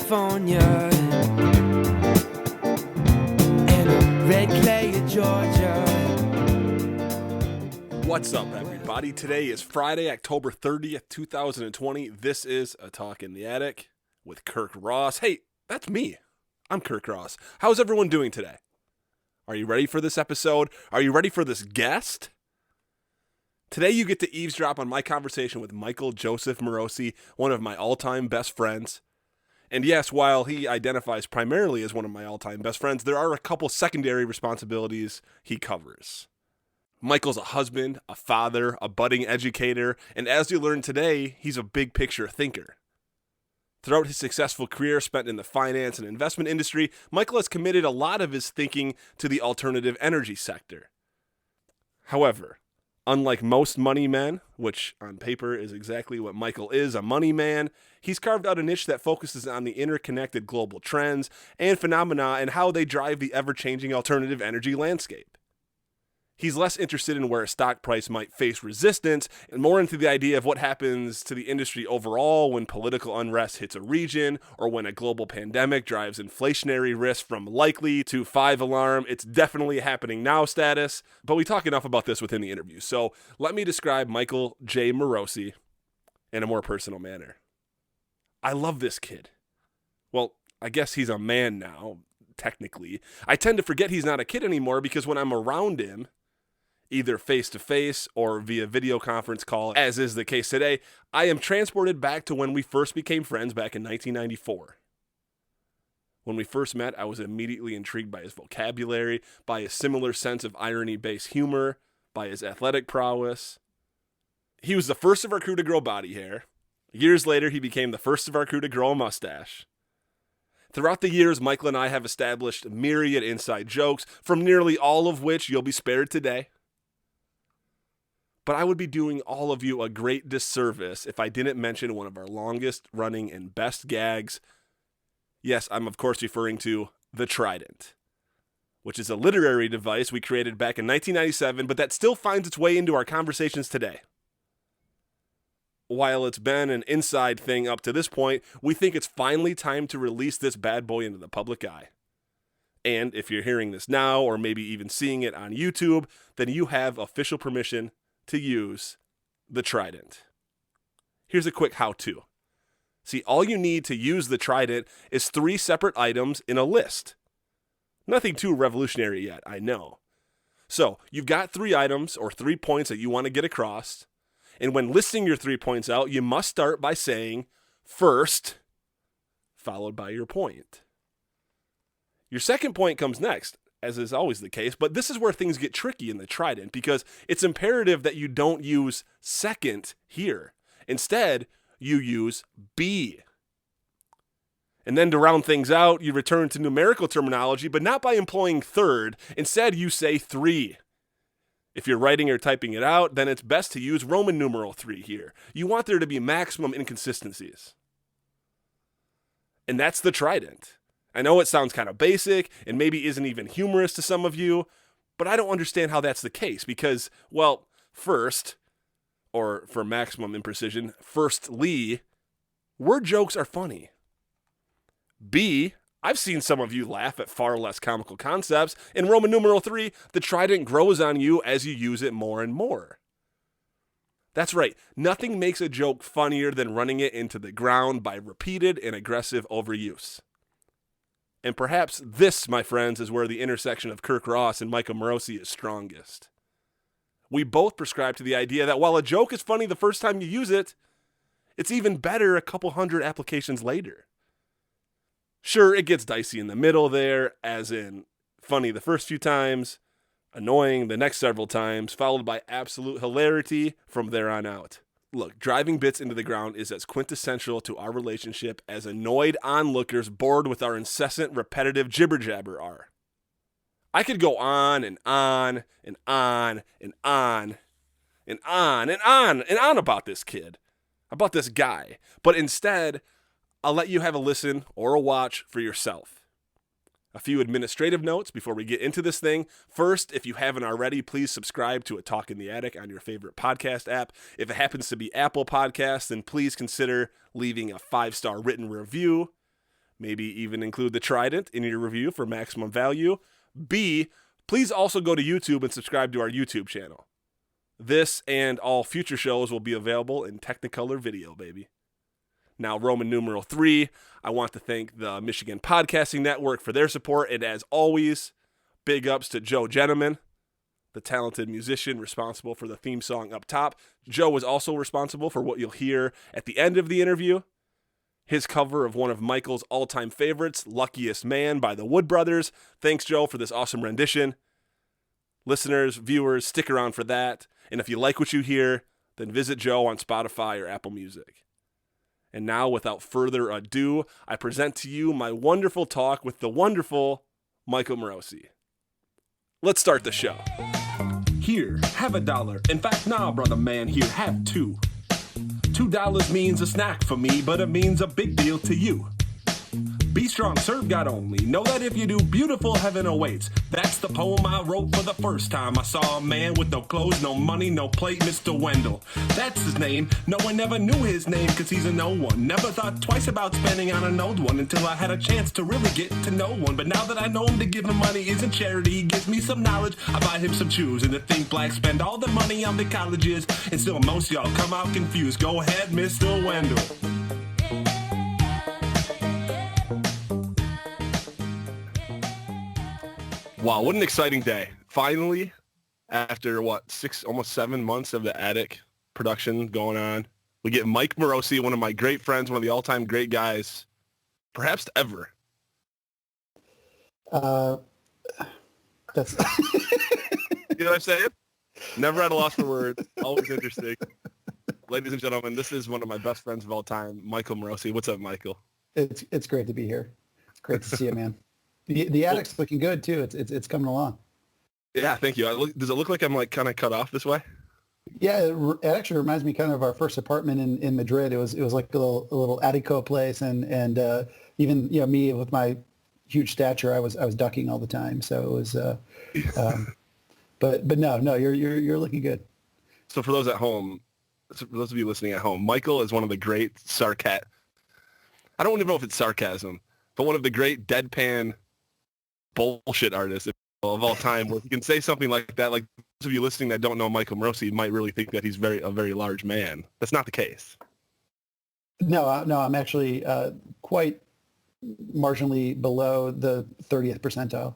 California and a red clay of Georgia. What's up, everybody? Today is Friday, October 30th, 2020. This is A Talk in the Attic with Kirk Ross. Hey, that's me. I'm Kirk Ross. How's everyone doing today? Are you ready for this episode? Are you ready for this guest? Today you get to eavesdrop on my conversation with Michael Joseph Morosi, one of my all-time best friends. And yes, while he identifies primarily as one of my all-time best friends, there are a couple secondary responsibilities he covers. Michael's a husband, a father, a budding educator, and as you learn today, he's a big picture thinker. Throughout his successful career spent in the finance and investment industry, Michael has committed a lot of his thinking to the alternative energy sector. However, unlike most money men, which on paper is exactly what Michael is, a money man, he's carved out a niche that focuses on the interconnected global trends and phenomena and how they drive the ever-changing alternative energy landscape. He's less interested in where a stock price might face resistance and more into the idea of what happens to the industry overall when political unrest hits a region or when a global pandemic drives inflationary risk from likely to 5-alarm, it's definitely happening now status. But we talk enough about this within the interview. So let me describe Michael J. Morosi in a more personal manner. I love this kid. Well, I guess he's a man now, technically. I tend to forget he's not a kid anymore because when I'm around him, either face-to-face or via video conference call, as is the case today, I am transported back to when we first became friends back in 1994. When we first met, I was immediately intrigued by his vocabulary, by his similar sense of irony-based humor, by his athletic prowess. He was the first of our crew to grow body hair. Years later, he became the first of our crew to grow a mustache. Throughout the years, Michael and I have established a myriad inside jokes, from nearly all of which you'll be spared today. But I would be doing all of you a great disservice if I didn't mention one of our longest running and best gags. Yes, I'm of course referring to the Trident, which is a literary device we created back in 1997, but that still finds its way into our conversations today. While it's been an inside thing up to this point, we think it's finally time to release this bad boy into the public eye. And if you're hearing this now, or maybe even seeing it on YouTube, then you have official permission to use the Trident. Here's a quick how-to. See, all you need to use the Trident is 3 separate items in a list. Nothing too revolutionary yet, I know. So, you've got 3 items or 3 points that you want to get across, and when listing your 3 points out, you must start by saying first, followed by your point. Your second point comes next, as is always the case, but this is where things get tricky in the Trident because it's imperative that you don't use second here. Instead, you use B. And then to round things out, you return to numerical terminology, but not by employing third. Instead, you say 3. If you're writing or typing it out, then it's best to use Roman numeral 3 here. You want there to be maximum inconsistencies. And that's the Trident. I know it sounds kind of basic and maybe isn't even humorous to some of you, but I don't understand how that's the case because, well, first, or for maximum imprecision, firstly, word jokes are funny. B, I've seen some of you laugh at far less comical concepts. In Roman numeral 3, the Trident grows on you as you use it more and more. That's right, nothing makes a joke funnier than running it into the ground by repeated and aggressive overuse. And perhaps this, my friends, is where the intersection of Kirk Ross and Michael Morosi is strongest. We both prescribe to the idea that while a joke is funny the first time you use it, it's even better a couple hundred applications later. Sure, it gets dicey in the middle there, as in funny the first few times, annoying the next several times, followed by absolute hilarity from there on out. Look, driving bits into the ground is as quintessential to our relationship as annoyed onlookers bored with our incessant repetitive jibber-jabber are. I could go on and on and on and on and on and on and on about this kid, about this guy, but instead, I'll let you have a listen or a watch for yourself. A few administrative notes before we get into this thing. First, if you haven't already, please subscribe to A Talk in the Attic on your favorite podcast app. If it happens to be Apple Podcasts, then please consider leaving a 5-star written review. Maybe even include the Trident in your review for maximum value. B, please also go to YouTube and subscribe to our YouTube channel. This and all future shows will be available in Technicolor video, baby. Now, Roman numeral 3, I want to thank the Michigan Podcasting Network for their support, and as always, big ups to Joe Gentleman, the talented musician responsible for the theme song up top. Joe was also responsible for what you'll hear at the end of the interview. His cover of one of Michael's all-time favorites, Luckiest Man by the Wood Brothers. Thanks, Joe, for this awesome rendition. Listeners, viewers, stick around for that. And if you like what you hear, then visit Joe on Spotify or Apple Music. And now, without further ado, I present to you my wonderful talk with the wonderful Michael Morosi. Let's start the show. Here, have $1. In fact, nah, brother man, here, have $2. $2 means a snack for me, but it means a big deal to you. Be strong, serve God only. Know that if you do, beautiful heaven awaits. That's the poem I wrote for the first time I saw a man with no clothes, no money, no plate, Mr. Wendell. That's his name. No one ever knew his name, cause he's a no one. Never thought twice about spending on an old one until I had a chance to really get to know one. But now that I know him, to give him money isn't charity. He gives me some knowledge, I buy him some shoes. And to think blacks spend all the money on the colleges, and still most y'all come out confused. Go ahead, Mr. Wendell. Wow, what an exciting day. Finally, after almost 7 months of the Attic production going on, we get Mike Morosi, one of my great friends, one of the all-time great guys, perhaps ever. That's You know what I'm saying? Never at a loss for words. Always interesting. Ladies and gentlemen, this is one of my best friends of all time, Michael Morosi. What's up, Michael? it's great to be here. It's great to see you, man. The Attic's looking good too. It's coming along. Yeah, thank you. Does it look like I'm like kind of cut off this way? Yeah, it actually reminds me kind of our first apartment in Madrid. It was like a little attico place, and even me with my huge stature, I was ducking all the time. So it was, but no, you're looking good. So for those at home, for those of you listening at home, Michael is one of the great I don't even know if it's sarcasm, but one of the great deadpan bullshit artists of all time, where he can say something like that. Like, those of you listening that don't know Michael Morosi might really think that he's a very large man. That's not the case. No, I'm actually quite marginally below the 30th percentile.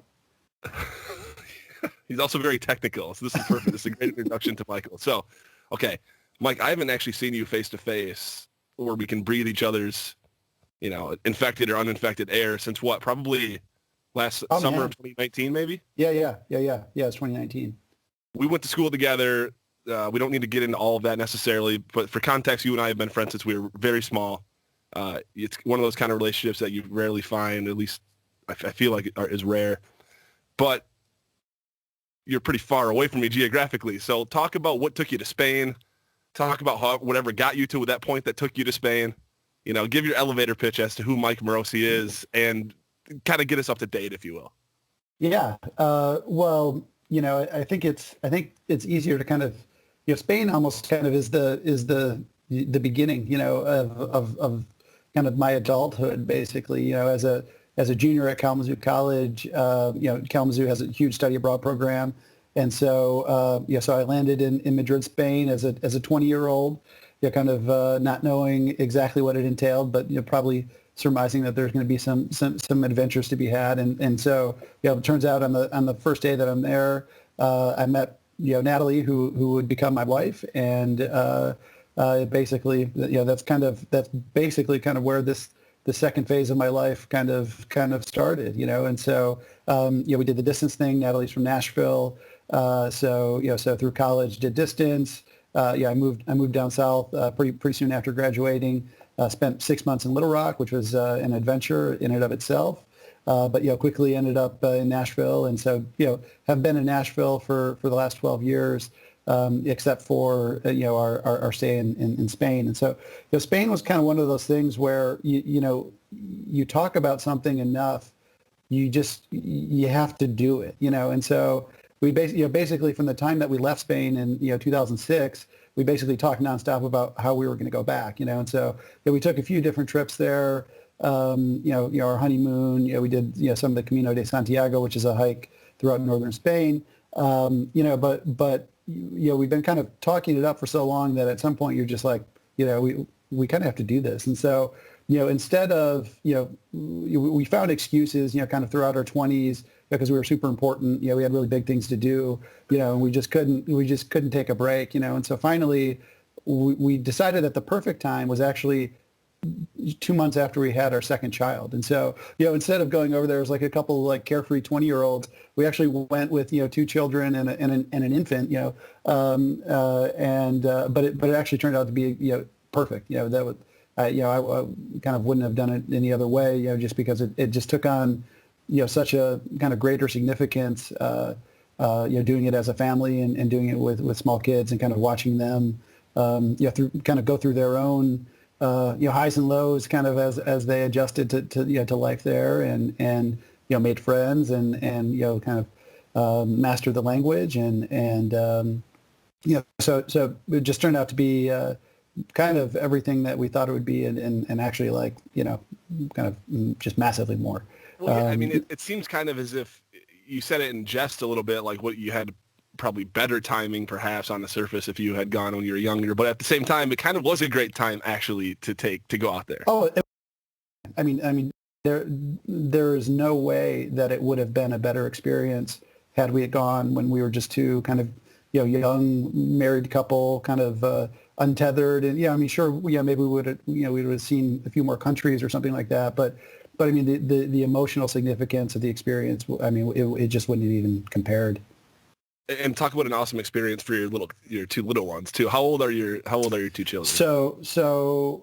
He's also very technical, so this is perfect. This is a great introduction to Michael. So, okay, Mike, I haven't actually seen you face to face where we can breathe each other's, infected or uninfected air since probably last summer of 2019, maybe? Yeah. It's 2019. We went to school together. We don't need to get into all of that necessarily, but for context, you and I have been friends since we were very small. It's one of those kind of relationships that you rarely find, at least I feel like is rare. But you're pretty far away from me geographically. So talk about what took you to Spain. Talk about whatever got you to that point that took you to Spain. Give your elevator pitch as to who Mike Morosi is and kind of get us up to date, if you will. Yeah. Well, I think it's easier to kind of, Spain almost kind of is the beginning, of kind of my adulthood, basically, as a junior at Kalamazoo College. Kalamazoo has a huge study abroad program. And so, so I landed in Madrid, Spain as a 20-year-old, kind of not knowing exactly what it entailed, but probably surmising that there's going to be some adventures to be had. And so, it turns out on the first day that I'm there, I met, Natalie, who would become my wife. And basically, that's basically kind of where the second phase of my life kind of started, And so, we did the distance thing. Natalie's from Nashville. So through college, did distance. I moved down south pretty soon after graduating. Spent 6 months in Little Rock, which was an adventure in and of itself. But quickly ended up in Nashville, and so have been in Nashville for the last 12 years, except for our stay in Spain. And so Spain was kind of one of those things where you talk about something enough, you have to do it, And so we basically from the time that we left Spain in 2006, we basically talked nonstop about how we were going to go back, And so we took a few different trips there. our honeymoon. We did some of the Camino de Santiago, which is a hike throughout northern Spain. But we've been kind of talking it up for so long that at some point you're just like, we kind of have to do this. And so, instead of, we found excuses, kind of throughout our 20s because we were super important. We had really big things to do, and we just couldn't take a break, And so finally we decided that the perfect time was actually 2 months after we had our second child. And so, instead of going over there as like a couple like carefree 20-year-olds, we actually went with, 2 children and an infant, but it actually turned out to be, perfect. That would, I kind of wouldn't have done it any other way, just because it just took on, such a kind of greater significance, doing it as a family and doing it with small kids and kind of watching them, go through their own, highs and lows kind of as they adjusted to life there and made friends and kind of mastered the language and so it just turned out to be kind of everything that we thought it would be and actually like kind of just massively more. Well, yeah, I mean, it seems kind of as if you said it in jest a little bit, like what you had probably better timing perhaps on the surface if you had gone when you were younger, but at the same time, it kind of was a great time actually to go out there. Oh, I mean, there is no way that it would have been a better experience had we had gone when we were just two kind of, young married couple, kind of untethered, and I mean, sure, maybe we would have seen a few more countries or something like that, but I mean, the emotional significance of the experience, I mean, it just wouldn't have even compared. And talk about an awesome experience for your 2 little ones too. How old are your 2 children? So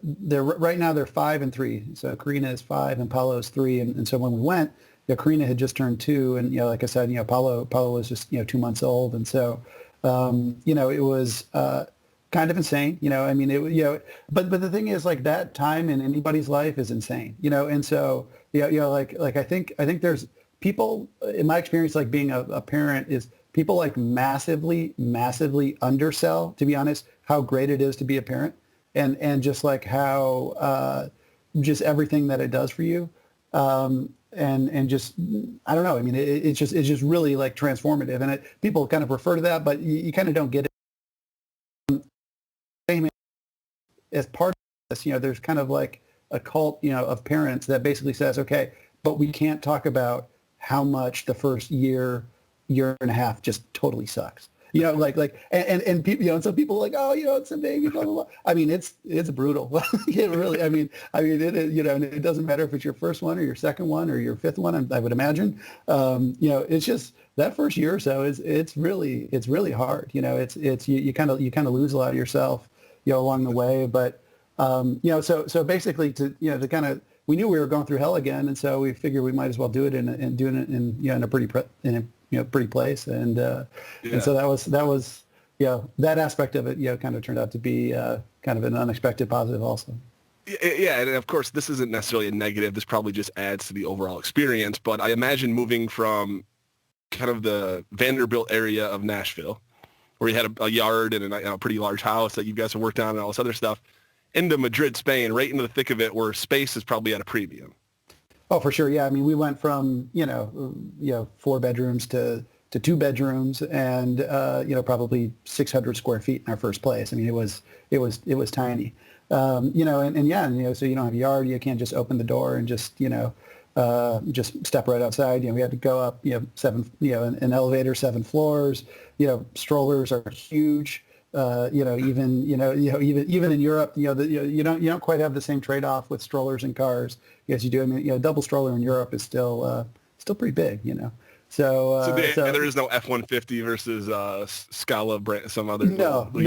they're right now they're 5 and 3. So Karina is 5 and Paulo is 3. And so when we went, Karina had just turned 2, and like I said, Paulo was just 2 months old, and so it was kind of insane. I mean, but the thing is, like, that time in anybody's life is insane. And so like I think there's people, in my experience, like being a parent, is people like massively undersell, to be honest, how great it is to be a parent and just like how just everything that it does for you. And just, I don't know. I mean, it's just really like transformative, and people kind of refer to that, but you kind of don't get it. As part of this, there's kind of like a cult, of parents that basically says, okay, but we can't talk about how much the first year and a half just totally sucks. And people, and some people are like, oh, it's a baby, blah, blah, blah. I mean, it's brutal. It really, I mean, it is, and it doesn't matter if it's your first one or your second one or your fifth one, I would imagine. It's just that first year or so it's really hard. It's you kind of lose a lot of yourself, along the way. But, so basically to kind of, we knew we were going through hell again. And so we figured we might as well do it in doing it in a pretty pretty place, and so that was that aspect of it kind of turned out to be kind of an unexpected positive also. Yeah, and of course this isn't necessarily a negative. This probably just adds to the overall experience. But I imagine moving from kind of the Vanderbilt area of Nashville, where you had a yard and a pretty large house that you guys have worked on and all this other stuff, into Madrid, Spain, right into the thick of it, where space is probably at a premium. Oh, for sure. Yeah. I mean, we went from, 4 bedrooms to 2 bedrooms and, probably 600 square feet in our first place. I mean, it was tiny, so you don't have a yard. You can't just open the door and just step right outside. We had to go up, 7, an elevator, 7 floors, strollers are huge. Even in Europe, you don't quite have the same trade-off with strollers and cars as you do. I mean, double stroller in Europe is still pretty big, So there is no F-150 versus Scala brand, some other no, for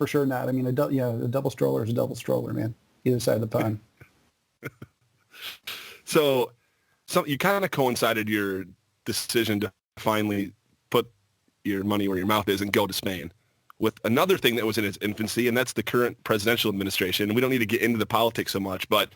sure not. I mean, a double stroller is a double stroller, man. Either side of the pond. So you kind of coincided your decision to finally put your money where your mouth is and go to Spain with another thing that was in its infancy, and that's the current presidential administration. And we don't need to get into the politics so much, but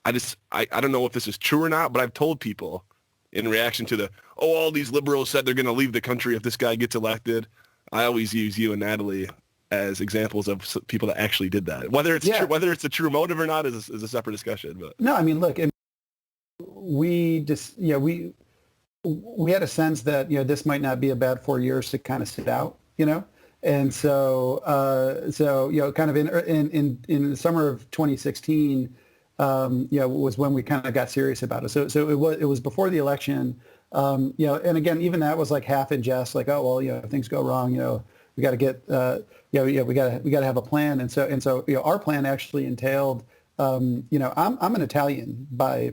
I don't know if this is true or not, but I've told people in reaction to all these liberals said they're going to leave the country if this guy gets elected. I always use you and Natalie as examples of people that actually did that. Whether it's true, whether it's a true motive or not is a separate discussion. But no, I mean, look, we just, we had a sense that, this might not be a bad 4 years to kind of sit out, and so kind of in the summer of 2016, was when we kind of got serious about it. So it was before the election, and again, even that was like half in jest, like, oh well, if things go wrong, we got to get, we got to have a plan, and so our plan actually entailed, I'm an Italian by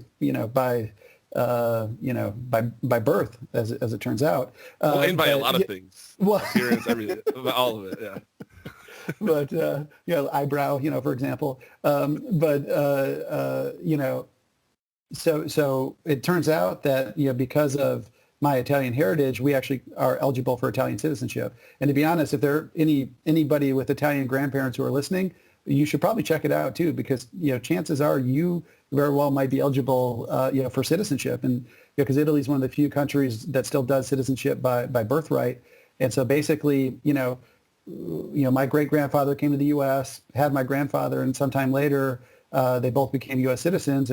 birth, as it turns out. And by a lot of things. Well, appearance, everything, all of it, yeah. But eyebrow, for example. So it turns out that because of my Italian heritage, we actually are eligible for Italian citizenship. And to be honest, if there are anybody with Italian grandparents who are listening, you should probably check it out too, because chances are you very well might be eligible for citizenship, and because Italy is one of the few countries that still does citizenship by birthright. And so basically, my great grandfather came to the U.S., had my grandfather, and sometime later they both became U.S. citizens,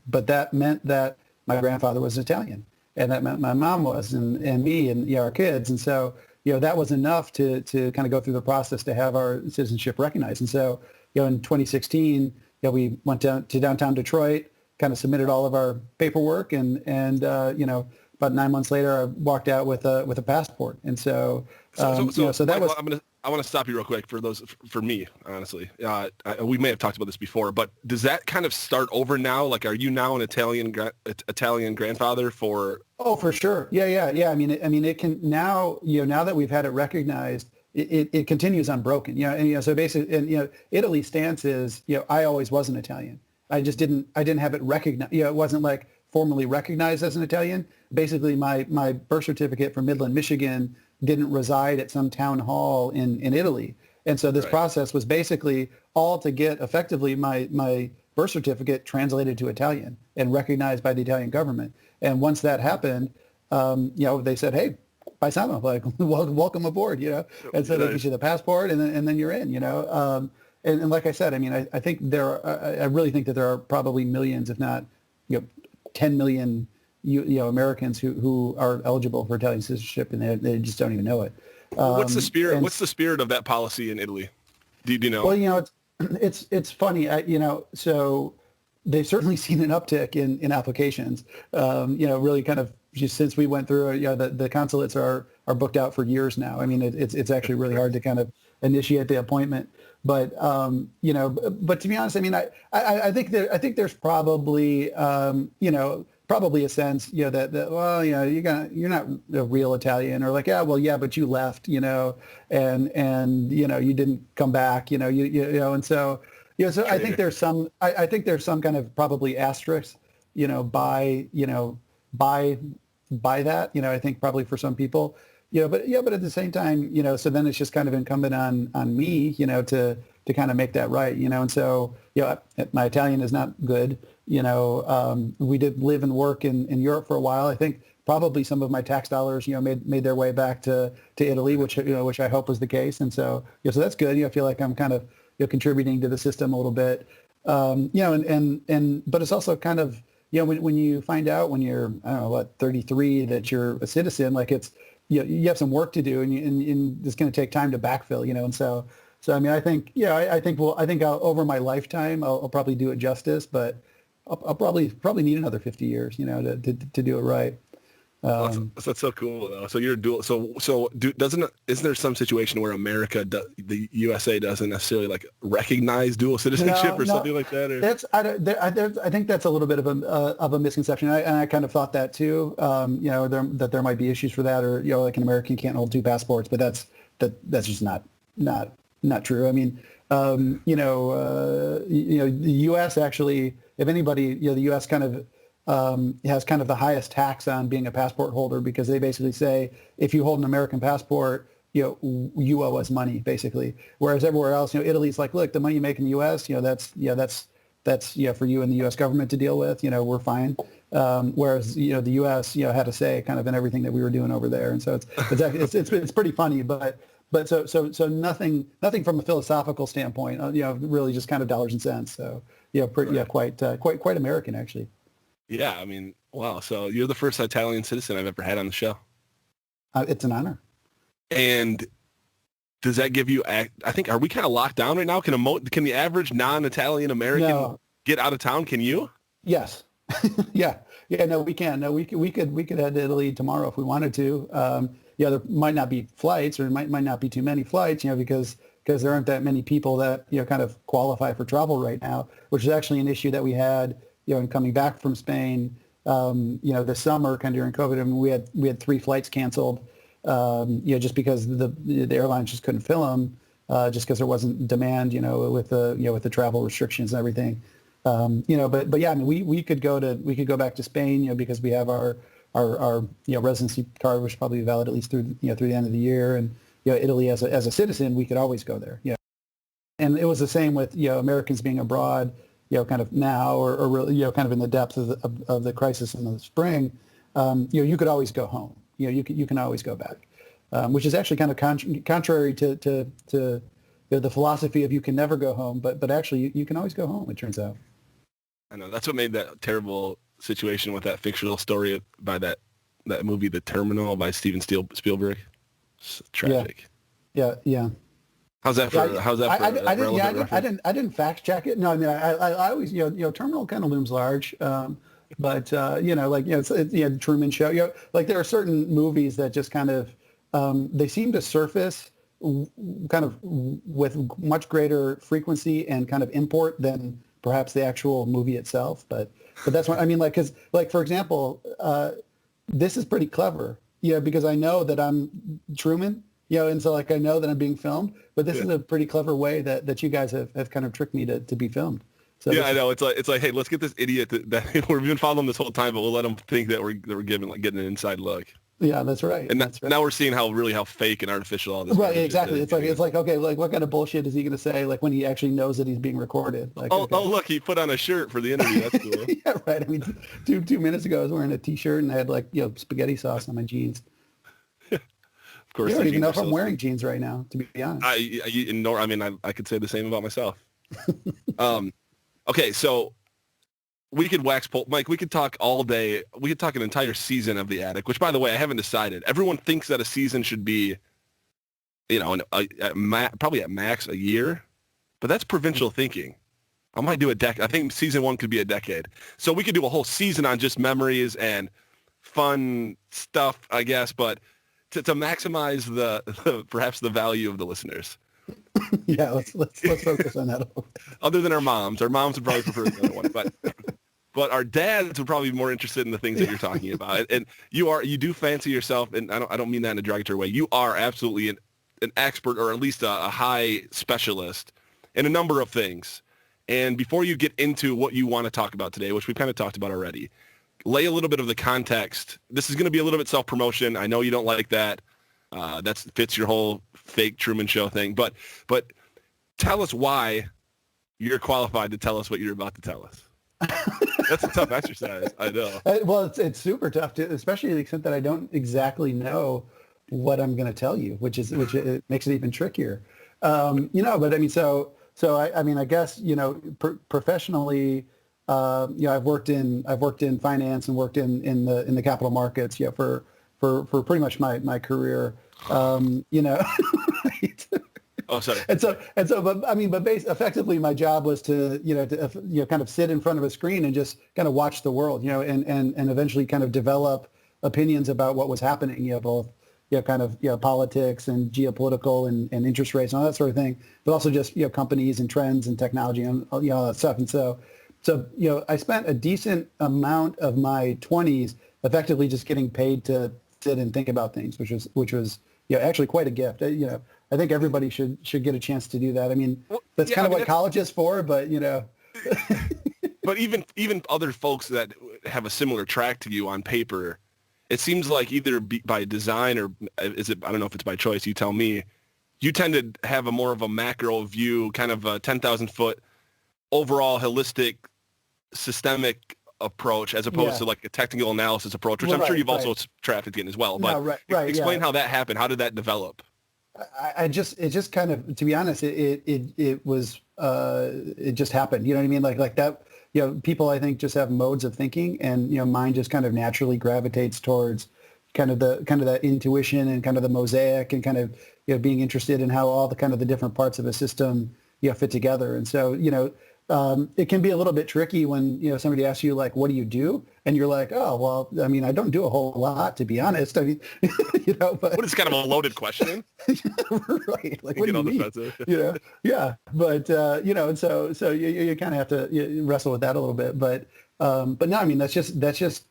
but that meant that my grandfather was Italian, and that meant my mom was, and me, and our kids, and so that was enough to kind of go through the process to have our citizenship recognized. And so in 2016, we went down to downtown Detroit, kind of submitted all of our paperwork, and about 9 months later, I walked out with a passport. And so that was. I want to stop you real quick for me, honestly. We may have talked about this before, but does that kind of start over now? Like, are you now an Italian grandfather for? Oh, for sure. Yeah. I mean, it can now. Now that we've had it recognized, it continues unbroken. And so basically, and Italy's stance is, I always was an Italian. I didn't have it recognized. It wasn't like formally recognized as an Italian. Basically, my birth certificate from Midland, Michigan, didn't reside at some town hall in Italy. And so this process was basically all to get effectively my birth certificate translated to Italian and recognized by the Italian government. And once that happened, they said, hey, paisano, like, welcome aboard, And so they issue the passport, and then you're in, And like I said, I mean, I think I really think that there are probably millions, if not 10 million Americans who are eligible for Italian citizenship, and they just don't even know it. What's the spirit? What's the spirit of that policy in Italy? Do you know? Well, it's funny. So they've certainly seen an uptick in applications. Really kind of just since we went through. The consulates are booked out for years now. I mean, it's actually really hard to kind of initiate the appointment. But but to be honest, I mean, I think there's probably probably a sense, that well, you're not a real Italian, or like, but you left, and you didn't come back, and so I think there's some kind of probably asterisk, by that, I think probably for some people, but at the same time, so then it's just kind of incumbent on me, to kind of make that right, and so, my Italian is not good. We did live and work in Europe for a while. I think probably some of my tax dollars, made their way back to Italy, which I hope was the case. And so, so that's good. I feel like I'm kind of, contributing to the system a little bit. But it's also kind of, when you find out when you're, 33, that you're a citizen, like it's, you have some work to do, and it's going to take time to backfill, and so I mean, I think, I think I'll, over my lifetime, I'll probably do it justice, but I'll probably need another 50 years, to do it right. That's so cool, though. So you're dual. Isn't there some situation where the USA doesn't necessarily like recognize dual citizenship something like that? Or? I think that's a little bit of a misconception. I kind of thought that too. That there might be issues for that, or like an American can't hold two passports, but that's just not true. I mean, the U.S. actually, if anybody, the U.S. kind of has kind of the highest tax on being a passport holder, because they basically say if you hold an American passport, you owe us money, basically. Whereas everywhere else, Italy's like, look, the money you make in the U.S., that's for you and the U.S. government to deal with. We're fine. Whereas the U.S. had to say kind of in everything that we were doing over there, and so it's pretty funny. But but so nothing from a philosophical standpoint, really just kind of dollars and cents. So quite American actually. Yeah, I mean, wow. So you're the first Italian citizen I've ever had on the show. It's an honor. And does that give you? I think, are we kind of locked down right now? Can the average non-Italian American get out of town? Can you? Yes. Yeah. No, we can. No, we could head to Italy tomorrow if we wanted to. There might not be flights, or might not be too many flights, because there aren't that many people that kind of qualify for travel right now, which is actually an issue that we had in coming back from Spain. This summer, kind of during COVID, I mean, we had 3 flights canceled. Just because the airlines just couldn't fill them, just because there wasn't demand, with the travel restrictions and everything. But yeah, I mean, we could go back to Spain, because we have our residency card, which is probably valid at least through the end of the year. And Italy as a citizen, we could always go there. And it was the same with Americans being abroad, kind of now, or really, kind of in the depth of the crisis in the spring. You could always go home. You can always go back, which is actually kind of contrary to the philosophy of you can never go home, but actually you can always go home. It turns out. I know, that's what made that terrible situation with that fictional story by that movie, The Terminal, by Steven Spielberg. It's tragic. Yeah. How's that for? I didn't fact check it. No, I mean, I always, Terminal kind of looms large. But it's Truman Show. Like there are certain movies that just kind of they seem to surface kind of with much greater frequency and kind of import than perhaps the actual movie itself. But that's what I mean. Because for example, this is pretty clever. Because I know that I'm Truman. And so I know that I'm being filmed. But this is a pretty clever way that you guys have kind of tricked me to be filmed. So I know. It's like, hey, let's get this idiot that we've been following this whole time, but we'll let them think that we're getting an inside look. Yeah, that's right. And that's right. Now we're seeing how fake and artificial all this. Right, exactly. It's like okay, like what kind of bullshit is he going to say? Like when he actually knows that he's being recorded. Look, he put on a shirt for the interview. That's cool. Yeah, right. I mean, two minutes ago I was wearing a T-shirt and I had spaghetti sauce on my jeans. Of course, you don't even know if I'm wearing jeans right now, to be honest. I could say the same about myself. Okay, so we could Mike, we could talk all day. We could talk an entire season of The Attic, which, by the way, I haven't decided. Everyone thinks that a season should be, probably at max a year, but that's provincial thinking. I might do a decade. I think season 1 could be a decade. So we could do a whole season on just memories and fun stuff, I guess, but to maximize perhaps the value of the listeners. Yeah, let's focus on that a little bit. Other than our moms would probably prefer the other one, but our dads would probably be more interested in the things that you're talking about. And you do fancy yourself, and I don't mean that in a derogatory way. You are absolutely an expert, or at least a high specialist in a number of things. And before you get into what you want to talk about today, which we kind of talked about already, lay a little bit of the context. This is going to be a little bit self-promotion. I know you don't like that. That fits your whole fake Truman Show thing. But tell us why you're qualified to tell us what you're about to tell us. That's a tough exercise, I know. Well, it's super tough, especially to the extent that I don't exactly know what I'm going to tell you, which it makes it even trickier. But I mean, so I guess professionally, I've worked in finance and worked in the capital markets, for pretty much my career. Right? Oh, sorry. Effectively, my job was to kind of sit in front of a screen and just kind of watch the world, and eventually kind of develop opinions about what was happening, both politics and geopolitical and interest rates and all that sort of thing, but also just companies and trends and technology and all that stuff. And so I spent a decent amount of my 20s effectively just getting paid to sit and think about things, which was actually quite a gift. I think everybody should get a chance to do that. I mean, that's kind of what college is for, but But even other folks that have a similar track to you on paper, it seems like either by design or I don't know if it's by choice, you tell me, you tend to have a more of a macro view, kind of a 10,000-foot overall holistic systemic approach as opposed to like a technical analysis approach, which I'm sure you've also trafficked in as well. But explain how that happened. How did that develop? it just kind of, to be honest, it just happened. You know what I mean? Like that, people I think just have modes of thinking, and, mine just kind of naturally gravitates towards kind of that intuition and kind of the mosaic and kind of, being interested in how all the kind of the different parts of a system, fit together. And so, it can be a little bit tricky when, somebody asks you, like, what do you do? And you're like, oh, well, I mean, I don't do a whole lot, to be honest. I mean, but what is kind of a loaded question? Right. Like, what do you mean? Yeah. But, and so you kind of have to wrestle with that a little bit. But no, I mean, that's just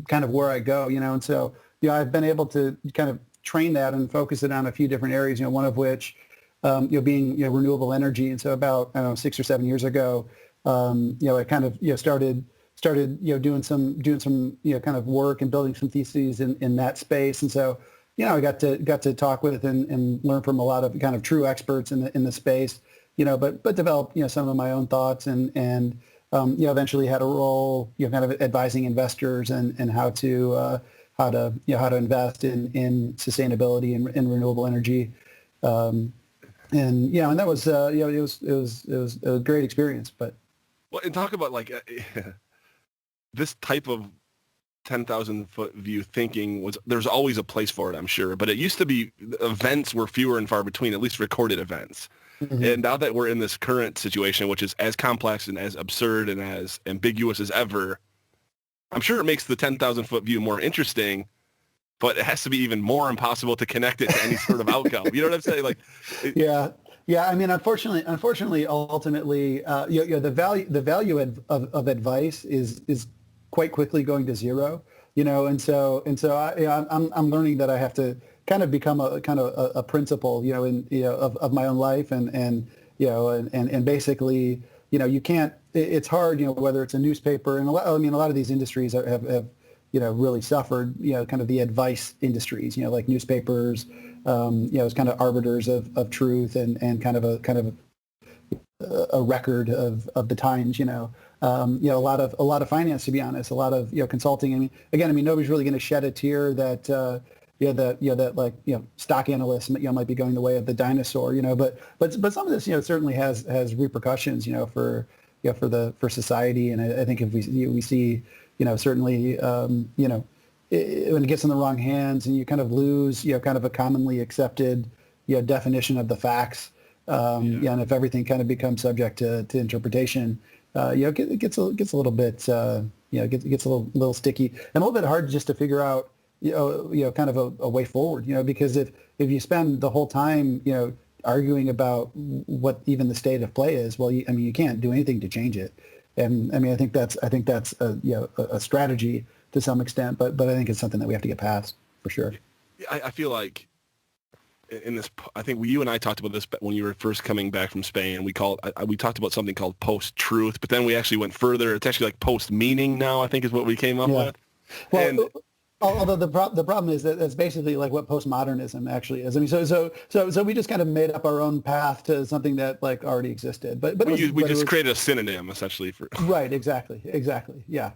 kind of where I go, and so, I've been able to kind of train that and focus it on a few different areas, one of which, being, renewable energy. And so about, I don't know, 6 or 7 years ago, I kind of, started, doing some, kind of work and building some theses in that space. And so, I got to talk with and learn from a lot of kind of true experts in the space, but develop, some of my own thoughts and eventually had a role, kind of advising investors and how to invest in sustainability and renewable energy. And that was it was a great experience. But and talk about like this type of 10,000 foot view thinking there's always a place for it, I'm sure, but it used to be events were fewer and far between, at least recorded events. Mm-hmm. And now that we're in this current situation, which is as complex and as absurd and as ambiguous as ever, I'm sure it makes the 10,000 foot view more interesting. But it has to be even more impossible to connect it to any sort of outcome. You know what I'm saying? Like, yeah. I mean, unfortunately, ultimately, the value of advice is quite quickly going to zero. And so I'm learning that I have to kind of become a principal, of my own life, and basically, you can't. It's hard, whether it's a newspaper, and a lot of these industries have really suffered, kind of the advice industries, like newspapers, as kind of arbiters of truth and kind of a record of the times, a lot of finance, to be honest, a lot of, consulting. I mean, nobody's really going to shed a tear that, that stock analysts, might be going the way of the dinosaur, but some of this, certainly has repercussions, for society. And I think if we see, certainly, when it gets in the wrong hands and you kind of lose, kind of a commonly accepted, definition of the facts, and if everything kind of becomes subject to interpretation, it gets a little bit, gets a little sticky and a little bit hard just to figure out, kind of a way forward, because if you spend the whole time, arguing about what even the state of play is, well, you can't do anything to change it. And I think that's a strategy to some extent, but I think it's something that we have to get past for sure. I feel like in this, I think you and I talked about this when you were first coming back from Spain. We talked about something called post-truth, but then we actually went further. It's actually like post-meaning now, I think is what we came up with. Well, although the problem is that that's basically like what postmodernism actually is. I mean, so we just kind of made up our own path to something that like already existed. But we just created a synonym essentially for. Right. Exactly.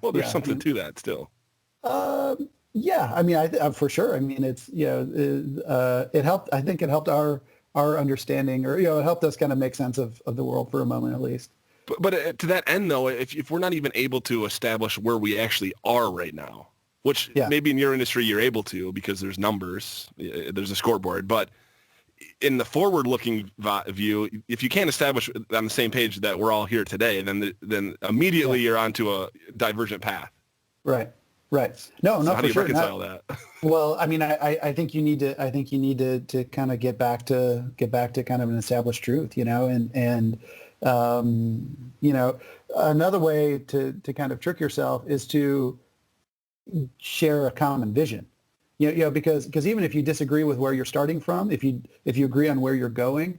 Well, there's something to that still. Yeah. I mean, I for sure. I mean, it's it helped. I think it helped our understanding, or it helped us kind of make sense of the world for a moment at least. But to that end, though, if we're not even able to establish where we actually are right now. Which maybe in your industry you're able to because there's numbers, there's a scoreboard. But in the forward-looking view, if you can't establish on the same page that we're all here today, then immediately you're onto a divergent path. Right. No, so how do you for sure. reconcile that? Well, I mean, I think you need to kind of get back to kind of an established truth, and another way to kind of trick yourself is to share a common vision, because even if you disagree with where you're starting from, if you agree on where you're going,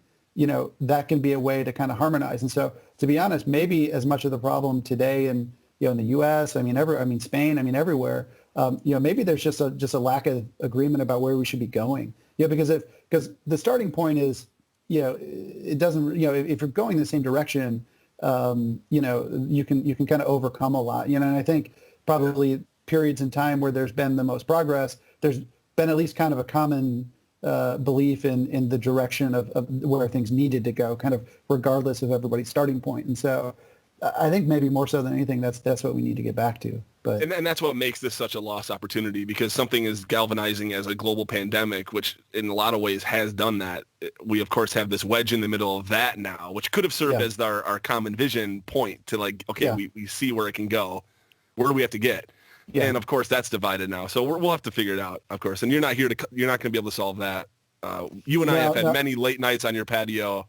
that can be a way to kind of harmonize. And so, to be honest, maybe as much of the problem today in the U.S., Spain, everywhere, maybe there's just a lack of agreement about where we should be going. Because the starting point is, it doesn't, if you're going the same direction, you can kind of overcome a lot. And I think probably periods in time where there's been the most progress, there's been at least kind of a common belief in the direction of where things needed to go, kind of regardless of everybody's starting point. And so I think maybe more so than anything, that's what we need to get back to. But and that's what makes this such a lost opportunity, because something as galvanizing as a global pandemic, which in a lot of ways has done that. We, of course, have this wedge in the middle of that now, which could have served as our common vision point to like, okay, we see where it can go. Where do we have to get? Yeah. And of course, that's divided now. So we'll have to figure it out, of course. And you're not going to be able to solve that. You and I have had many late nights on your patio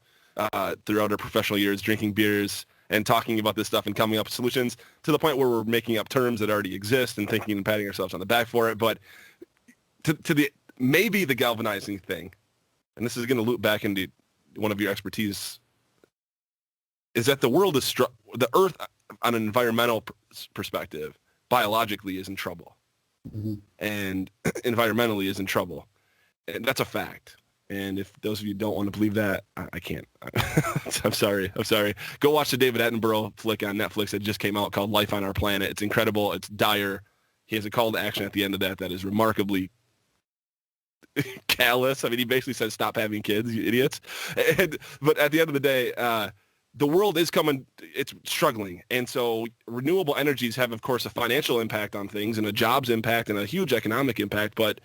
throughout our professional years, drinking beers and talking about this stuff and coming up with solutions to the point where we're making up terms that already exist and thinking and patting ourselves on the back for it. But to the maybe the galvanizing thing, and this is going to loop back into one of your expertise, is that the world is the Earth on an environmental perspective, biologically is in trouble, and environmentally is in trouble, and that's a fact. And if those of you don't want to believe that, I can't. I'm sorry. Go watch the David Attenborough flick on Netflix that just came out called Life on Our Planet. It's incredible. It's dire. He has a call to action at the end of that is remarkably callous. I mean, he basically says, stop having kids, you idiots. But at the end of the day, the world is it's struggling. And so renewable energies have, of course, a financial impact on things and a jobs impact and a huge economic impact. But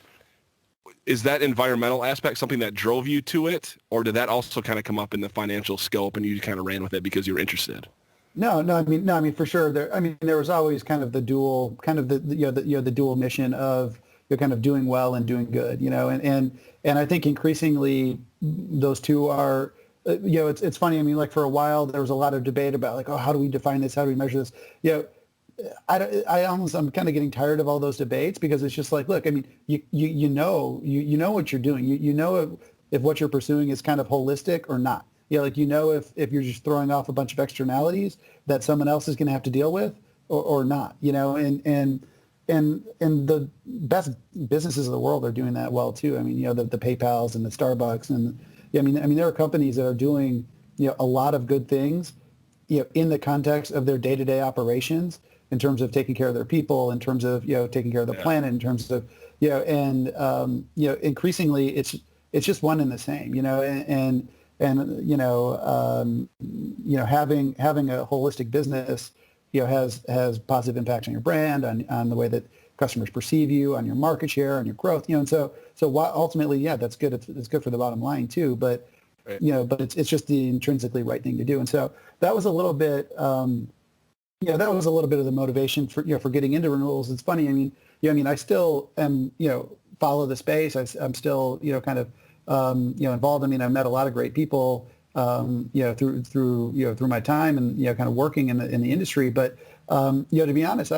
is that environmental aspect something that drove you to it, or did that also kind of come up in the financial scope and you kind of ran with it because you were interested? No, I mean, for sure. There was always kind of the dual, kind of the dual mission of kind of doing well and doing good, and I think increasingly those two are, it's funny. I mean, like for a while there was a lot of debate about like, oh, how do we define this? How do we measure this? I'm kind of getting tired of all those debates, because it's just like, look, I mean, you know what you're doing. You know if what you're pursuing is kind of holistic or not. Like, if you're just throwing off a bunch of externalities that someone else is going to have to deal with or not, and the best businesses of the world are doing that well too. I mean, the PayPals and the Starbucks and I mean, there are companies that are doing, a lot of good things, in the context of their day-to-day operations, in terms of taking care of their people, in terms of, taking care of the planet, in terms of, increasingly it's just one and the same, and having a holistic business, has positive impacts on your brand, on the way that customers perceive you, on your market share, on your growth, and so ultimately, that's good. It's good for the bottom line too, but, but it's just the intrinsically right thing to do. And so that was a little bit, that was a little bit of the motivation for getting into renewals. It's funny. I mean, I still am, follow the space. I'm still, kind of, involved. I mean, I've met a lot of great people, through my time and, kind of working in the industry. But, to be honest,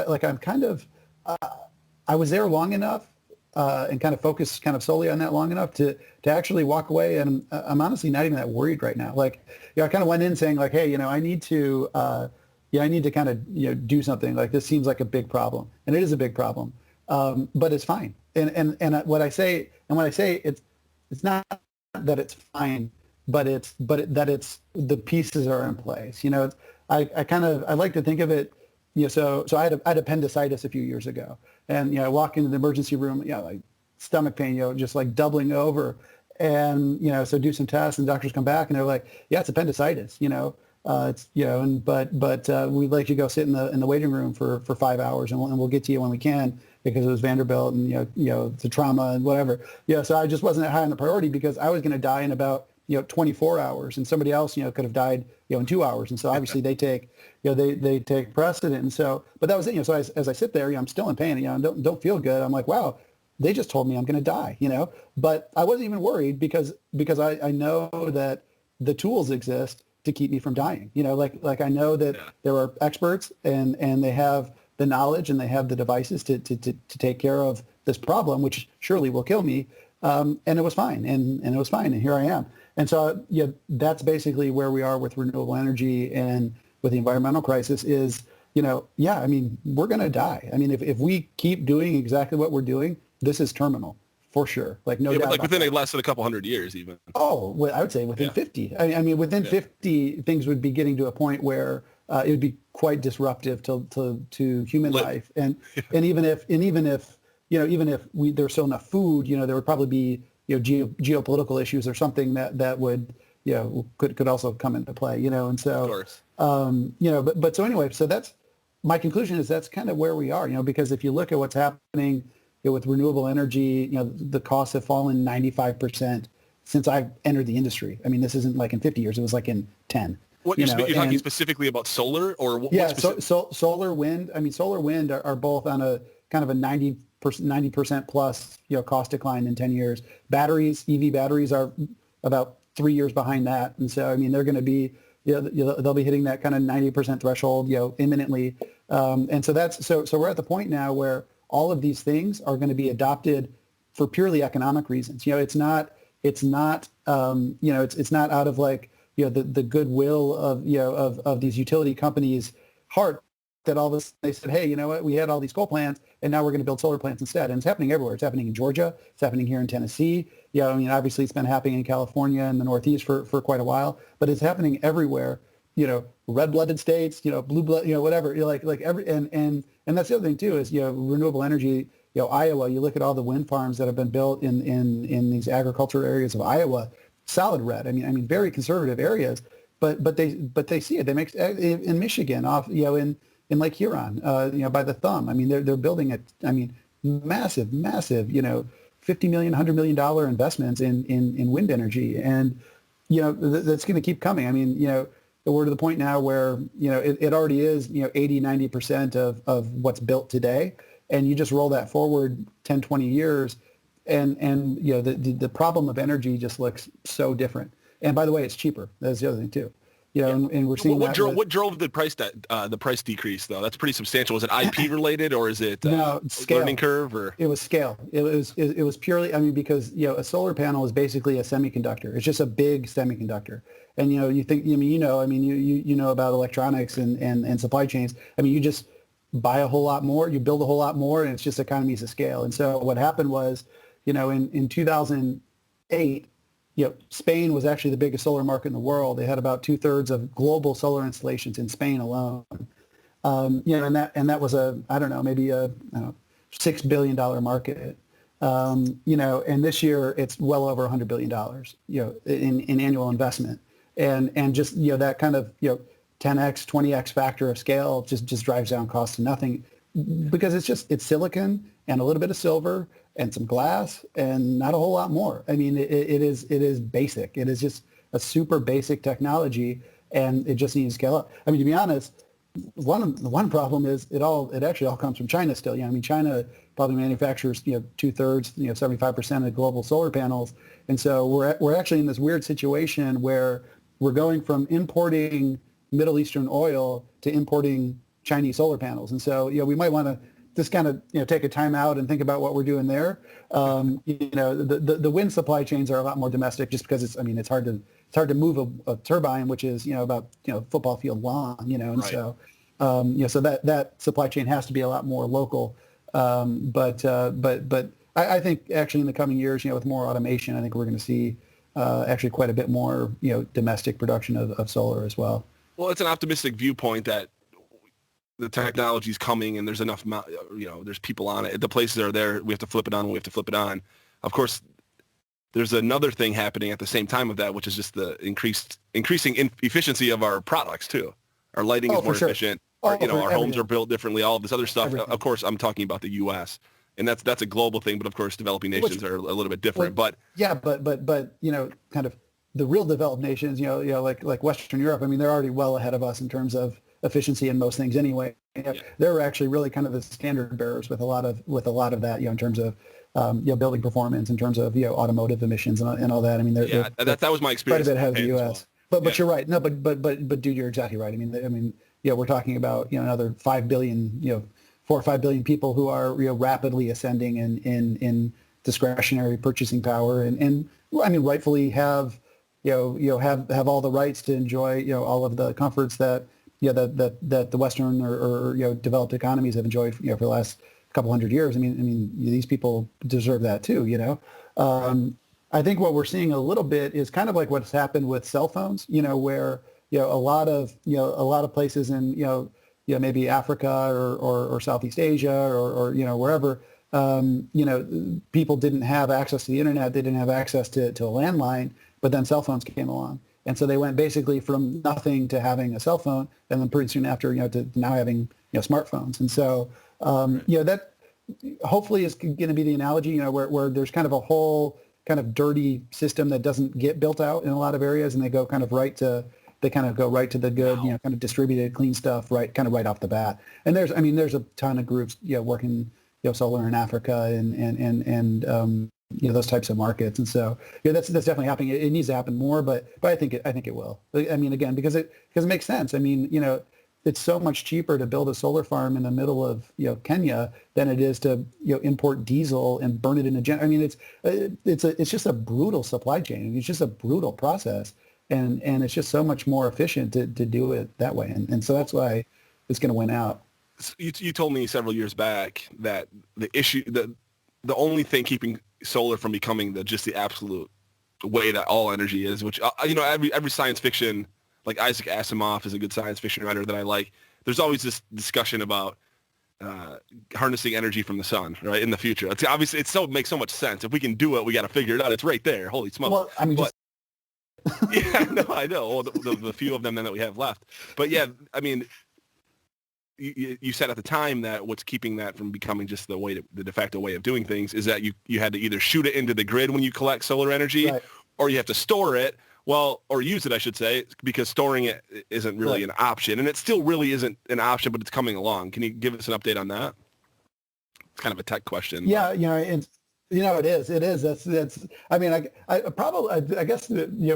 I was there long enough, and kind of focused kind of solely on that long enough to actually walk away. And I'm honestly not even that worried right now. Like, I kind of went in saying like, hey, I need to, I need to kind of, do something. Like, this seems like a big problem, and it is a big problem, but it's fine. And when I say it's not that it's fine, but that it's the pieces are in place. I like to think of it. So I had appendicitis a few years ago, and I walk into the emergency room, like stomach pain, just like doubling over, and so do some tests, and doctors come back and they're like, yeah, it's appendicitis. It's but we'd like you to go sit in the waiting room for 5 hours, and we'll get to you when we can, because it was Vanderbilt and it's a trauma and whatever. So I just wasn't that high on the priority, because I was going to die in about 24 hours, and somebody else could have died in 2 hours, and so obviously they take they take precedent. And so, but that was it. So as I sit there, I'm still in pain, don't feel good. I'm like, wow, they just told me I'm going to die, but I wasn't even worried, because I know that the tools exist to keep me from dying. Like I know that there are experts, and they have the knowledge, and they have the devices to take care of this problem, which surely will kill me. And it was fine, and it was fine, and here I am. And so that's basically where we are with renewable energy and with the environmental crisis is, I mean, we're going to die. I mean, if we keep doing exactly what we're doing, this is terminal. For sure, like no doubt. Like within less than a couple hundred years, even. Oh, well, I would say within 50. I mean, within 50, things would be getting to a point where it would be quite disruptive to human life. And even if there's still enough food, there would probably be geopolitical issues or something that would, could also come into play, and so, Of course. but so anyway, so that's my conclusion is that's kind of where we are, because if you look at what's happening with renewable energy, the costs have fallen 95% since I entered the industry. I mean, this isn't like in 50 years, it was like in 10. What you're talking specifically about solar or what? Yeah, solar, wind. I mean, solar, wind are both on a kind of a 90% plus, cost decline in 10 years. Batteries, EV batteries are about 3 years behind that. And so, I mean, they're going to be, they'll be hitting that kind of 90% threshold, imminently. And so so we're at the point now where all of these things are going to be adopted for purely economic reasons. It's not out of like, the goodwill of these utility companies' heart that all this, they said, hey, you know what, we had all these coal plants and now we're going to build solar plants instead. And it's happening everywhere. It's happening in Georgia. It's happening here in Tennessee. I mean, obviously it's been happening in California and the Northeast for quite a while, but it's happening everywhere, red-blooded states, blue blood, whatever, like every, and that's the other thing too is, renewable energy, Iowa, you look at all the wind farms that have been built in these agricultural areas of Iowa, solid red. I mean, very conservative areas, but they see it. They make in Michigan off, in Lake Huron, by the thumb. I mean, they're building massive, $50 million, $100 million investments in wind energy, and that's going to keep coming. I mean, we're to the point now where it already is 80-90% of what's built today, and you just roll that forward 10, 20 years. And the problem of energy just looks so different. And by the way, it's cheaper. That's the other thing too. And we're seeing what drove the price decrease though? That's pretty substantial. Was it IP related or is it learning curve or? It was scale. It was purely because a solar panel is basically a semiconductor. It's just a big semiconductor. And you think you know about electronics and supply chains. I mean, you just buy a whole lot more, you build a whole lot more, and it's just economies of scale. And so what happened was, in 2008, Spain was actually the biggest solar market in the world. They had about 2/3 of global solar installations in Spain alone. And that was maybe a $6 billion market. And this year it's well over $100 billion, in annual investment. And just, that kind of, 10x, 20x factor of scale just drives down costs to nothing, because it's silicon and a little bit of silver and some glass and not a whole lot more. I mean, it is basic. It is just a super basic technology, and it just needs to scale up. I mean, to be honest, one problem is it actually all comes from China still. I mean, China probably manufactures 2/3, 75% of global solar panels, and so we're actually in this weird situation where we're going from importing Middle Eastern oil to importing Chinese solar panels, and so we might want to just kind of take a time out and think about what we're doing there. The wind supply chains are a lot more domestic, just because it's hard to move a turbine, which is about football field long, and right. So so that supply chain has to be a lot more local. But I think actually in the coming years, with more automation, I think we're going to see actually quite a bit more domestic production of solar as well. Well, it's an optimistic viewpoint that the technology is coming and there's enough, there's people on it. The places are there. We have to flip it on. We have to flip it on. Of course, there's another thing happening at the same time of that, which is just the increasing efficiency of our products too. Our lighting is more efficient. Our homes are built differently. All of this other stuff. Everything. Of course, I'm talking about the U.S. and that's a global thing. But of course, developing nations are a little bit different. But kind of the real developed nations, like Western Europe. I mean, they're already well ahead of us in terms of efficiency in most things anyway. They're actually really kind of the standard bearers with a lot of that, in terms of building performance, in terms of automotive emissions and all that. I mean, that was my experience. Quite a bit ahead of the U.S. Well. But you're right. No, but dude, you're exactly right. I mean, we're talking about another 5 billion, 4 or 5 billion people who are rapidly ascending in discretionary purchasing power, and I mean, rightfully have have all the rights to enjoy all of the comforts that that the Western or developed economies have enjoyed for the last couple hundred years. I mean these people deserve that too. I think what we're seeing a little bit is kind of like what's happened with cell phones. Where a lot of places in maybe Africa or Southeast Asia or wherever people didn't have access to the internet. They didn't have access to a landline, but then cell phones came along. And so they went basically from nothing to having a cell phone, and then pretty soon after, to now having, smartphones. And so, that hopefully is going to be the analogy, where there's kind of a whole kind of dirty system that doesn't get built out in a lot of areas, and they go kind of right to the good, kind of distributed, clean stuff, right off the bat. And there's a ton of groups, working, solar in Africa and those types of markets. And so, that's definitely happening. It needs to happen more, but I think it will. I mean, again, because it makes sense. I mean, it's so much cheaper to build a solar farm in the middle of, Kenya than it is to, import diesel and burn it in a I mean, it's just a brutal supply chain. It's just a brutal process. And it's just so much more efficient to do it that way. And so that's why it's going to win out. You told me several years back that the only thing keeping solar from becoming the absolute way that all energy is, which, every science fiction, like Isaac Asimov is a good science fiction writer that I like. There's always this discussion about harnessing energy from the sun, right, in the future. It's obviously, it makes so much sense. If we can do it, we got to figure it out. It's right there. Holy smokes. Well, I mean, yeah, no, I know. Well, the few of them then that we have left. But yeah, I mean, you said at the time that what's keeping that from becoming just the de facto way of doing things is that you had to either shoot it into the grid when you collect solar energy, right, or you have to store it. Well, or use it, I should say, because storing it isn't really an option. And it still really isn't an option, but it's coming along. Can you give us an update on that? It's kind of a tech question. Yeah, it is. That's. I mean, I guess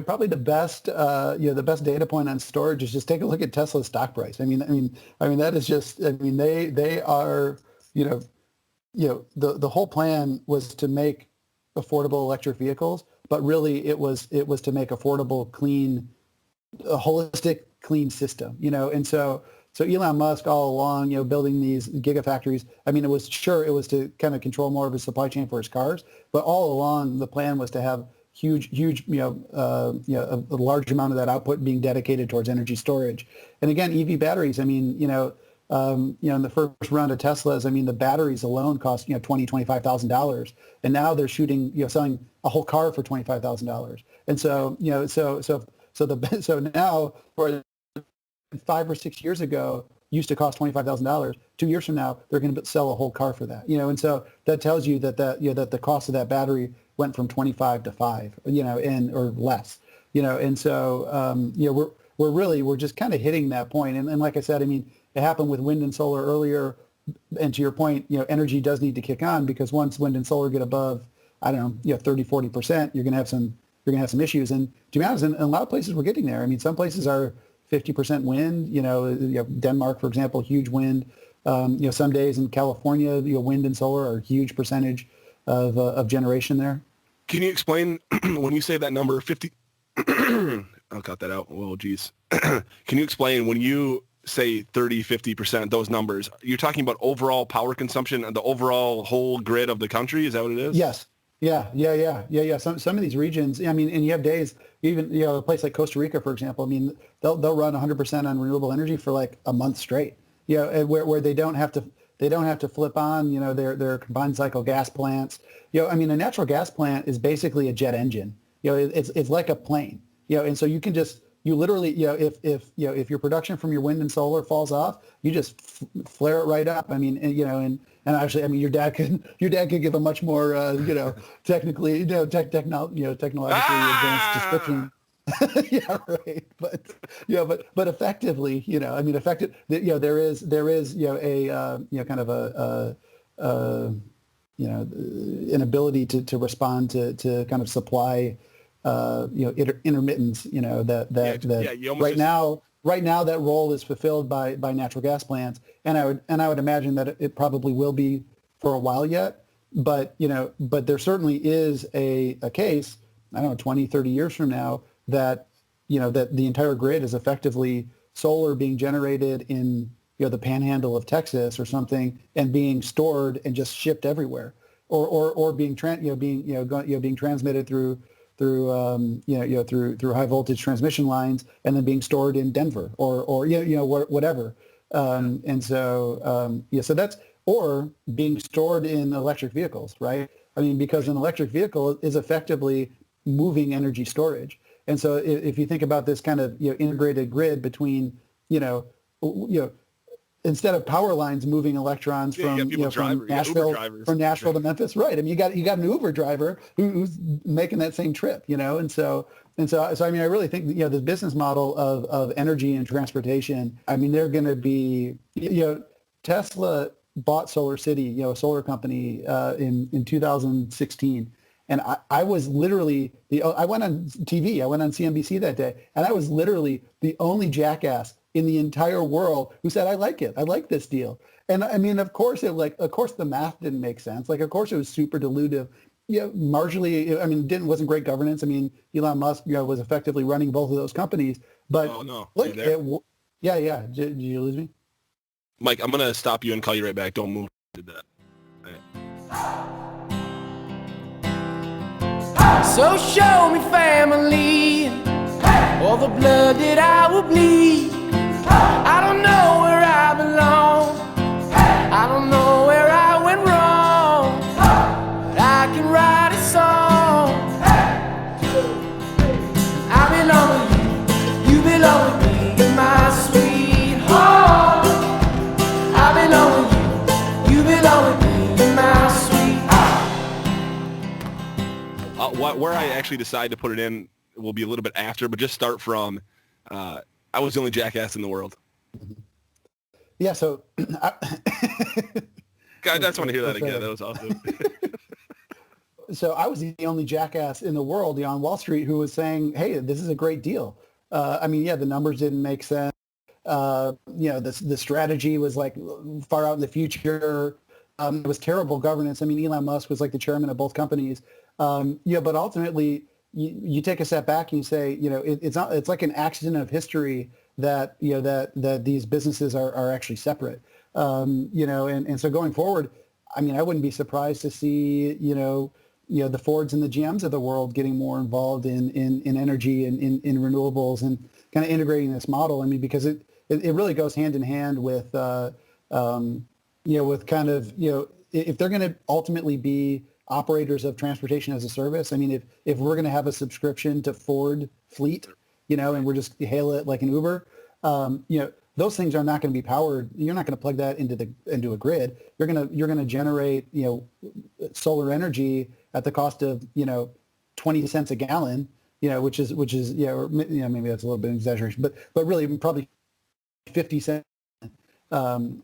probably the best the best data point on storage is just take a look at Tesla's stock price. I mean that is just. I mean they are the whole plan was to make affordable electric vehicles, but really it was to make affordable, clean, a holistic, clean system. And so Elon Musk all along, building these gigafactories. I mean, it was to kind of control more of his supply chain for his cars, but all along the plan was to have huge, a large amount of that output being dedicated towards energy storage. And again, EV batteries. I mean, in the first round of Teslas, I mean, the batteries alone cost $25,000, and now they're selling a whole car for $25,000. And so so now, for 5 or 6 years ago, used to cost $25,000. 2 years from now, they're going to sell a whole car for that. And so that tells you that the cost of that battery went from 25 to 5, or less. And so we're just kind of hitting that point. And like I said, I mean, it happened with wind and solar earlier. And to your point, energy does need to kick on, because once wind and solar get above, 30, 40%, you're going to have some issues. And to be honest, in a lot of places we're getting there. I mean, some places are 50% wind, Denmark, for example, huge wind. Some days in California, wind and solar are a huge percentage of generation there. Can you explain when you say that number 50? I'll cut that out. Well, geez. Can you explain when you say 30, 50%, those numbers, you're talking about overall power consumption and the overall whole grid of the country? Is that what it is? Yes. Yeah. Some of these regions, I mean, and you have days, even, a place like Costa Rica, for example, I mean, they'll run 100% on renewable energy for like a month straight, where they don't have to flip on, their combined cycle gas plants. I mean, a natural gas plant is basically a jet engine. It's like a plane, and so you literally, if your production from your wind and solar falls off, you just flare it right up. I mean, and actually, I mean, your dad could give a much more, technically, technologically advanced description. Yeah, right. But effectively, there is a kind of an ability to respond to kind of supply. Intermittence, right now that role is fulfilled by natural gas plants, and I would imagine that it probably will be for a while yet, but there certainly is a case, 20, 30 years from now, that that the entire grid is effectively solar being generated in the panhandle of Texas or something, and being stored and just shipped everywhere, or being being transmitted through high voltage transmission lines, and then being stored in Denver or whatever. So that's or being stored in electric vehicles, right? I mean, because an electric vehicle is effectively moving energy storage. And so if you think about this kind of, integrated grid between, instead of power lines moving electrons from Nashville to Memphis, right? I mean, you got an Uber driver who's making that same trip, and so I mean, I really think the business model of energy and transportation. I mean, they're going to be, Tesla bought Solar City, a solar company, in 2016. And I was literally I went on TV, I went on CNBC that day, and I was literally the only jackass in the entire world who said, I like it. I like this deal. And I mean, of course the math didn't make sense. Like, of course it was super dilutive. Marginally, I mean, wasn't great governance. I mean, Elon Musk, was effectively running both of those companies. But oh, no. Look, yeah. Did you lose me? Mike, I'm going to stop you and call you right back. Don't move. Did that. So show me family, all the blood that I will bleed. I don't know where I belong, I don't know where I went wrong, but I can write a song. I belong with you, you belong with me, you're my sweetheart. I belong with you, you belong with me, you're my sweetheart. Where I actually decide to put it in will be a little bit after, but just start from, I was the only jackass in the world. Yeah, so... God, I just want to hear that again. That was awesome. So I was the only jackass in the world, on Wall Street, who was saying, hey, this is a great deal. I mean, the numbers didn't make sense. The strategy was like far out in the future. It was terrible governance. I mean, Elon Musk was like the chairman of both companies. But ultimately, you take a step back and you say, it's like an accident of history that that these businesses are actually separate. And so going forward, I mean, I wouldn't be surprised to see the Fords and the GMs of the world getting more involved in energy and in renewables and kind of integrating this model. I mean, because it really goes hand in hand with with kind of if they're going to ultimately be operators of transportation as a service. I mean, if we're going to have a subscription to Ford fleet, and we're just hail it like an Uber, those things are not going to be powered. You're not going to plug that into a grid. You're going to generate solar energy at the cost of 20 cents a gallon, which is or, maybe that's a little bit of an exaggeration, but really probably 50 cents. And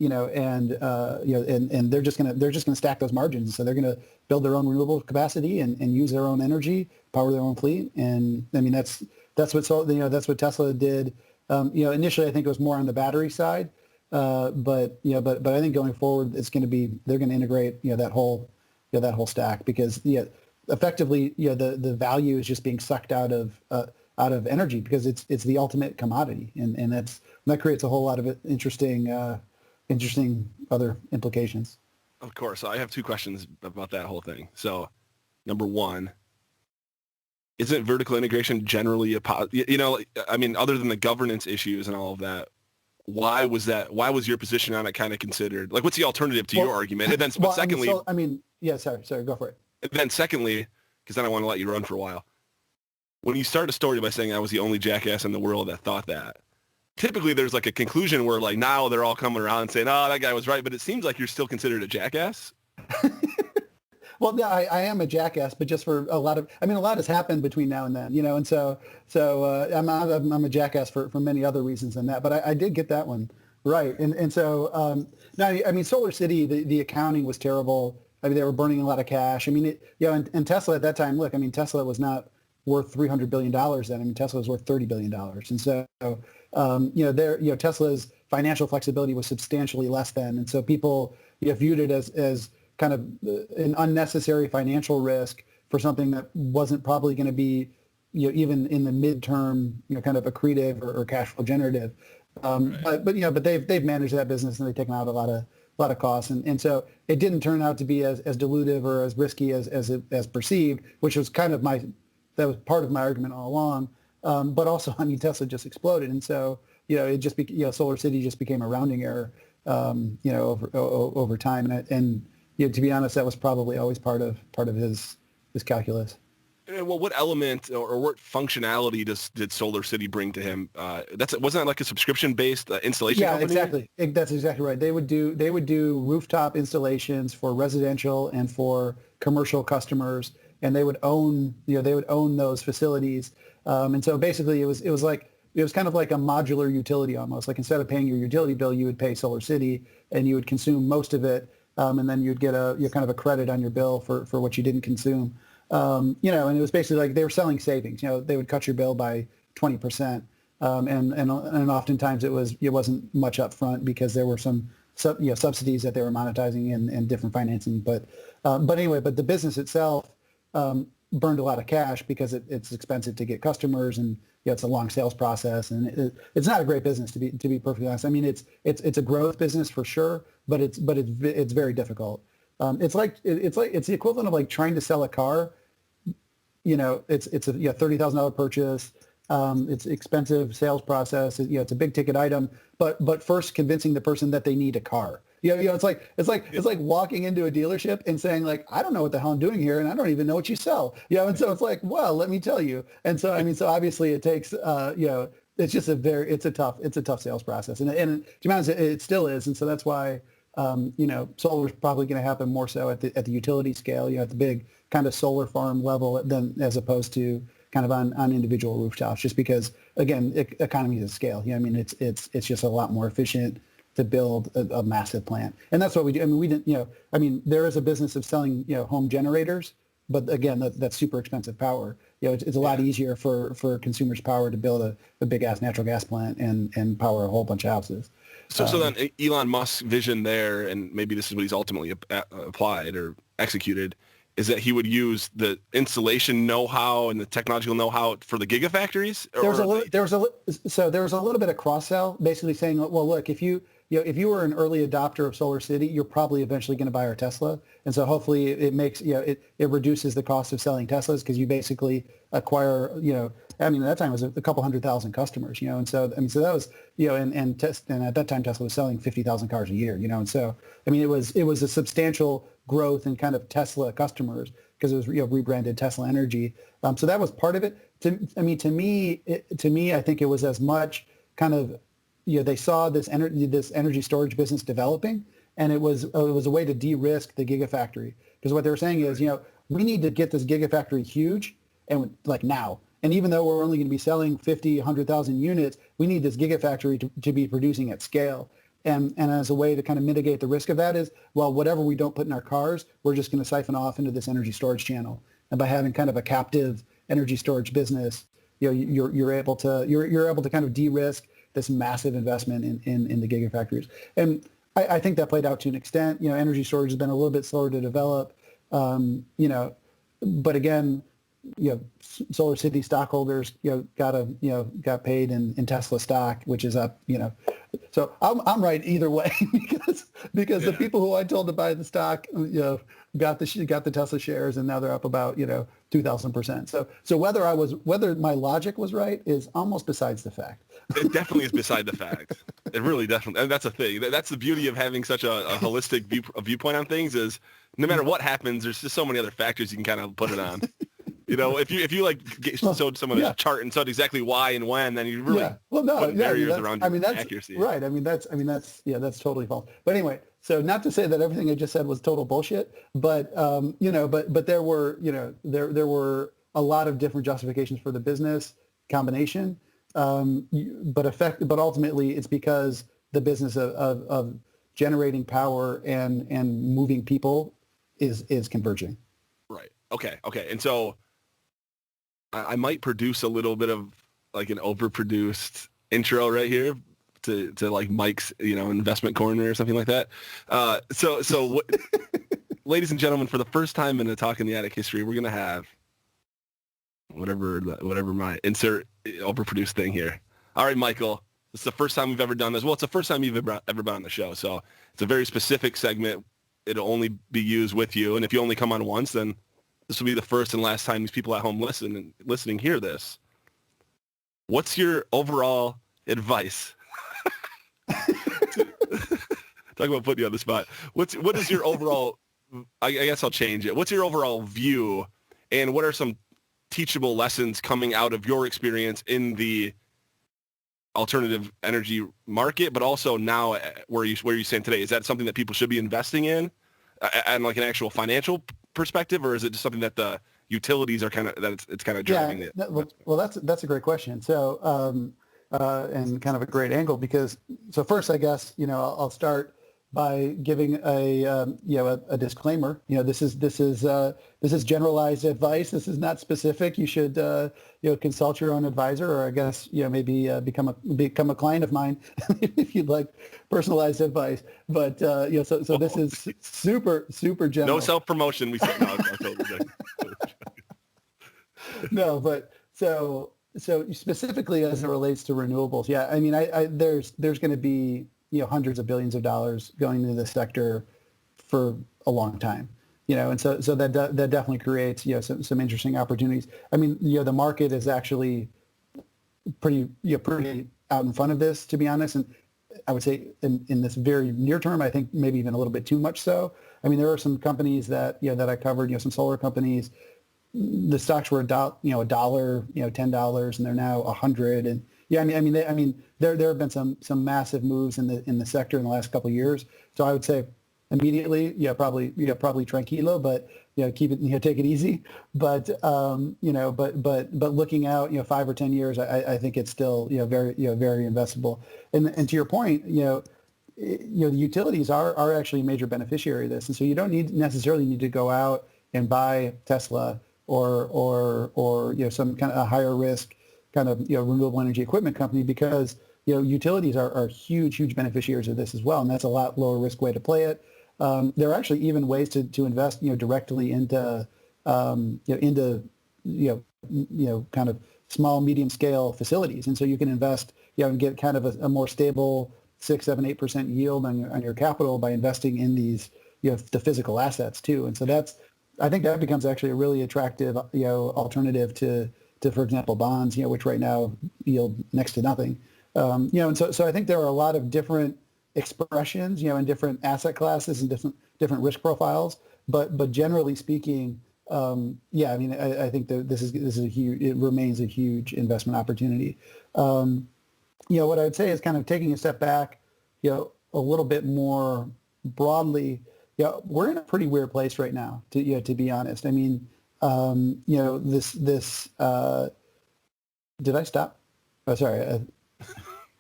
they're just gonna stack those margins. So they're gonna build their own renewable capacity and use their own energy, power their own fleet. And I mean that's what Tesla did. Initially I think it was more on the battery side, but I think going forward they're gonna integrate that whole stack, because effectively the value is just being sucked out of energy, because it's the ultimate commodity, and that creates a whole lot of interesting other implications. Of course. I have two questions about that whole thing. So, number one, isn't vertical integration generally I mean, other than the governance issues and all of that, why was your position on it kind of considered? Like, what's the alternative to your argument? And then, secondly, sorry, go for it. And then secondly, because then I want to let you run for a while. When you start a story by saying I was the only jackass in the world that thought that, typically there's like a conclusion where like now they're all coming around and saying, oh, that guy was right. But it seems like you're still considered a jackass. Well, yeah, I am a jackass, but just for a lot has happened between now and then, and so I'm a jackass for many other reasons than that. But I did get that one right. And so now, I mean, Solar City, the accounting was terrible. I mean, they were burning a lot of cash. I mean, and Tesla at that time, look, I mean, Tesla was not worth $300 billion then. I mean, Tesla was worth $30 billion. And so, Tesla's financial flexibility was substantially less then. And so people viewed it as kind of an unnecessary financial risk for something that wasn't probably going to be, even in the midterm, kind of accretive or cash flow generative. Right. But they've managed that business, and they've taken out a lot of costs. And so it didn't turn out to be as dilutive or as risky as perceived, which was kind of that was part of my argument all along. But also, I mean, Tesla just exploded. And so, it just Solar City just became a rounding error. over time. And to be honest, that was probably always part of his calculus. Well, what element or what functionality did Solar City bring to him? Wasn't that like a subscription-based installation company? Exactly. That's exactly right. They would do rooftop installations for residential and for commercial customers, and they would own those facilities. And so basically, it was kind of like a modular utility almost. Like instead of paying your utility bill, you would pay Solar City, and you would consume most of it, and then you'd get kind of a credit on your bill for what you didn't consume. And it was basically like they were selling savings. They would cut your bill by 20%, and oftentimes it wasn't much up front because there were some subsidies that they were monetizing and different financing. But the business itself burned a lot of cash because it's expensive to get customers, and it's a long sales process, and it's not a great business to be perfectly honest. I mean, it's a growth business for sure, but it's very difficult. It's the equivalent of like trying to sell a car. It's a $30,000 purchase. It's expensive sales process. It's a big ticket item, but first convincing the person that they need a car. It's like walking into a dealership and saying like, I don't know what the hell I'm doing here, and I don't even know what you sell. And so it's like, well, let me tell you. And so so obviously it takes it's just it's a tough sales process, and to be honest, it still is. And so that's why solar is probably going to happen more so at the utility scale, at the big kind of solar farm level than as opposed to kind of on individual rooftops, just because again, economies of scale. It's just a lot more efficient to build a massive plant, and that's what we do. There is a business of selling home generators, but again, that's super expensive power. It's a lot easier for consumers' power to build a big ass natural gas plant and power a whole bunch of houses. So then Elon Musk's vision there, and maybe this is what he's ultimately applied or executed, is that he would use the installation know-how and the technological know-how for the gigafactories? There was a little bit of cross-sell, basically saying, well, look, if you were an early adopter of Solar City, you're probably eventually going to buy our Tesla. And so hopefully it makes, it reduces the cost of selling Teslas because you basically acquire, at that time it was a couple 100,000 customers, and so that was, and at that time Tesla was selling 50,000 cars a year, and so, it was a substantial growth in kind of Tesla customers because it was, rebranded Tesla Energy. So that was part of it. To me, I think it was as much kind of, they saw this energy storage business developing, and it was a way to de-risk the gigafactory, because what they were saying is, we need to get this gigafactory huge and like now. And even though we're only going to be selling 50, 100,000 units, we need this gigafactory to be producing at scale. And as a way to kind of mitigate the risk of that is, well, whatever we don't put in our cars, we're just going to siphon off into this energy storage channel. And by having kind of a captive energy storage business, you're able to kind of de-risk this massive investment in the gigafactories. And I think that played out to an extent. Energy storage has been a little bit slower to develop, but again, Solar City stockholders, got paid in Tesla stock, which is up, So I'm right either way because the people who I told to buy the stock, got the Tesla shares, and now they're up about 2,000%. So whether my logic was right is almost besides the fact. It definitely is beside the fact. It really definitely, and that's a thing. That's the beauty of having such a holistic viewpoint on things is no matter what happens, there's just so many other factors you can kind of put it on. If you like showed someone a chart and said exactly why and when, then you really put barriers around your accuracy. Right. That's totally false. But anyway, so not to say that everything I just said was total bullshit, but but there were there were a lot of different justifications for the business combination. But ultimately it's because the business of generating power and moving people is converging. Right. Okay. And so I might produce a little bit of like an overproduced intro right here to like Mike's, investment corner or something like that. So ladies and gentlemen, for the first time in a Talk in the Attic history, we're going to have whatever my insert overproduced thing here. All right, Michael, this is the first time we've ever done this. Well, it's the first time you've ever been on the show. So it's a very specific segment. It'll only be used with you. And if you only come on once, then this will be the first and last time these people at home listening hear this. What's your overall advice talk about putting you on the spot. What is your overall? I guess I'll change it. What's your overall view, and what are some teachable lessons coming out of your experience in the alternative energy market, but also now where you stand today? Is that something that people should be investing in, and like an actual financial perspective, or is it just something that the utilities are kind of it's kind of driving it? Well, that's a great question. So, and kind of a great angle because first, I guess I'll start by giving a disclaimer. This is generalized advice. This is not specific. You should consult your own advisor, or I guess maybe become a client of mine if you'd like personalized advice. But so this is super general. No self promotion. We said no. No, but so specifically as it relates to renewables, yeah. I mean, there's going to be hundreds of billions of dollars going into this sector for a long time, and so that definitely creates some interesting opportunities. I mean, the market is actually pretty out in front of this, to be honest, and I would say in this very near term, I think maybe even a little bit too much so. I mean, there are some companies that that I covered, some solar companies. The stocks were $1, $10, and they're now $100. And there have been some massive moves in the sector in the last couple of years. So I would say immediately, probably tranquilo, but keep it, take it easy. But but looking out, 5 or 10 years, I think it's still very investable. And to your point, the utilities are actually a major beneficiary of this, and so you don't necessarily need to go out and buy Tesla or some kind of a higher risk kind of renewable energy equipment company, because utilities are huge beneficiaries of this as well, and that's a lot lower risk way to play it. There are actually even ways to invest directly into kind of small medium scale facilities, and so you can invest and get kind of a more stable 6, 7, 8% yield on your capital by investing in these the physical assets too. And so I think that becomes actually a really attractive alternative to for example bonds, which right now yield next to nothing. And so I think there are a lot of different expressions, in different asset classes and different risk profiles. But generally speaking, I mean, I think that this is a huge. It remains a huge investment opportunity. What I would say is kind of taking a step back, a little bit more broadly. We're in a pretty weird place right now, to be honest. I mean, this. Did I stop? Oh, sorry. I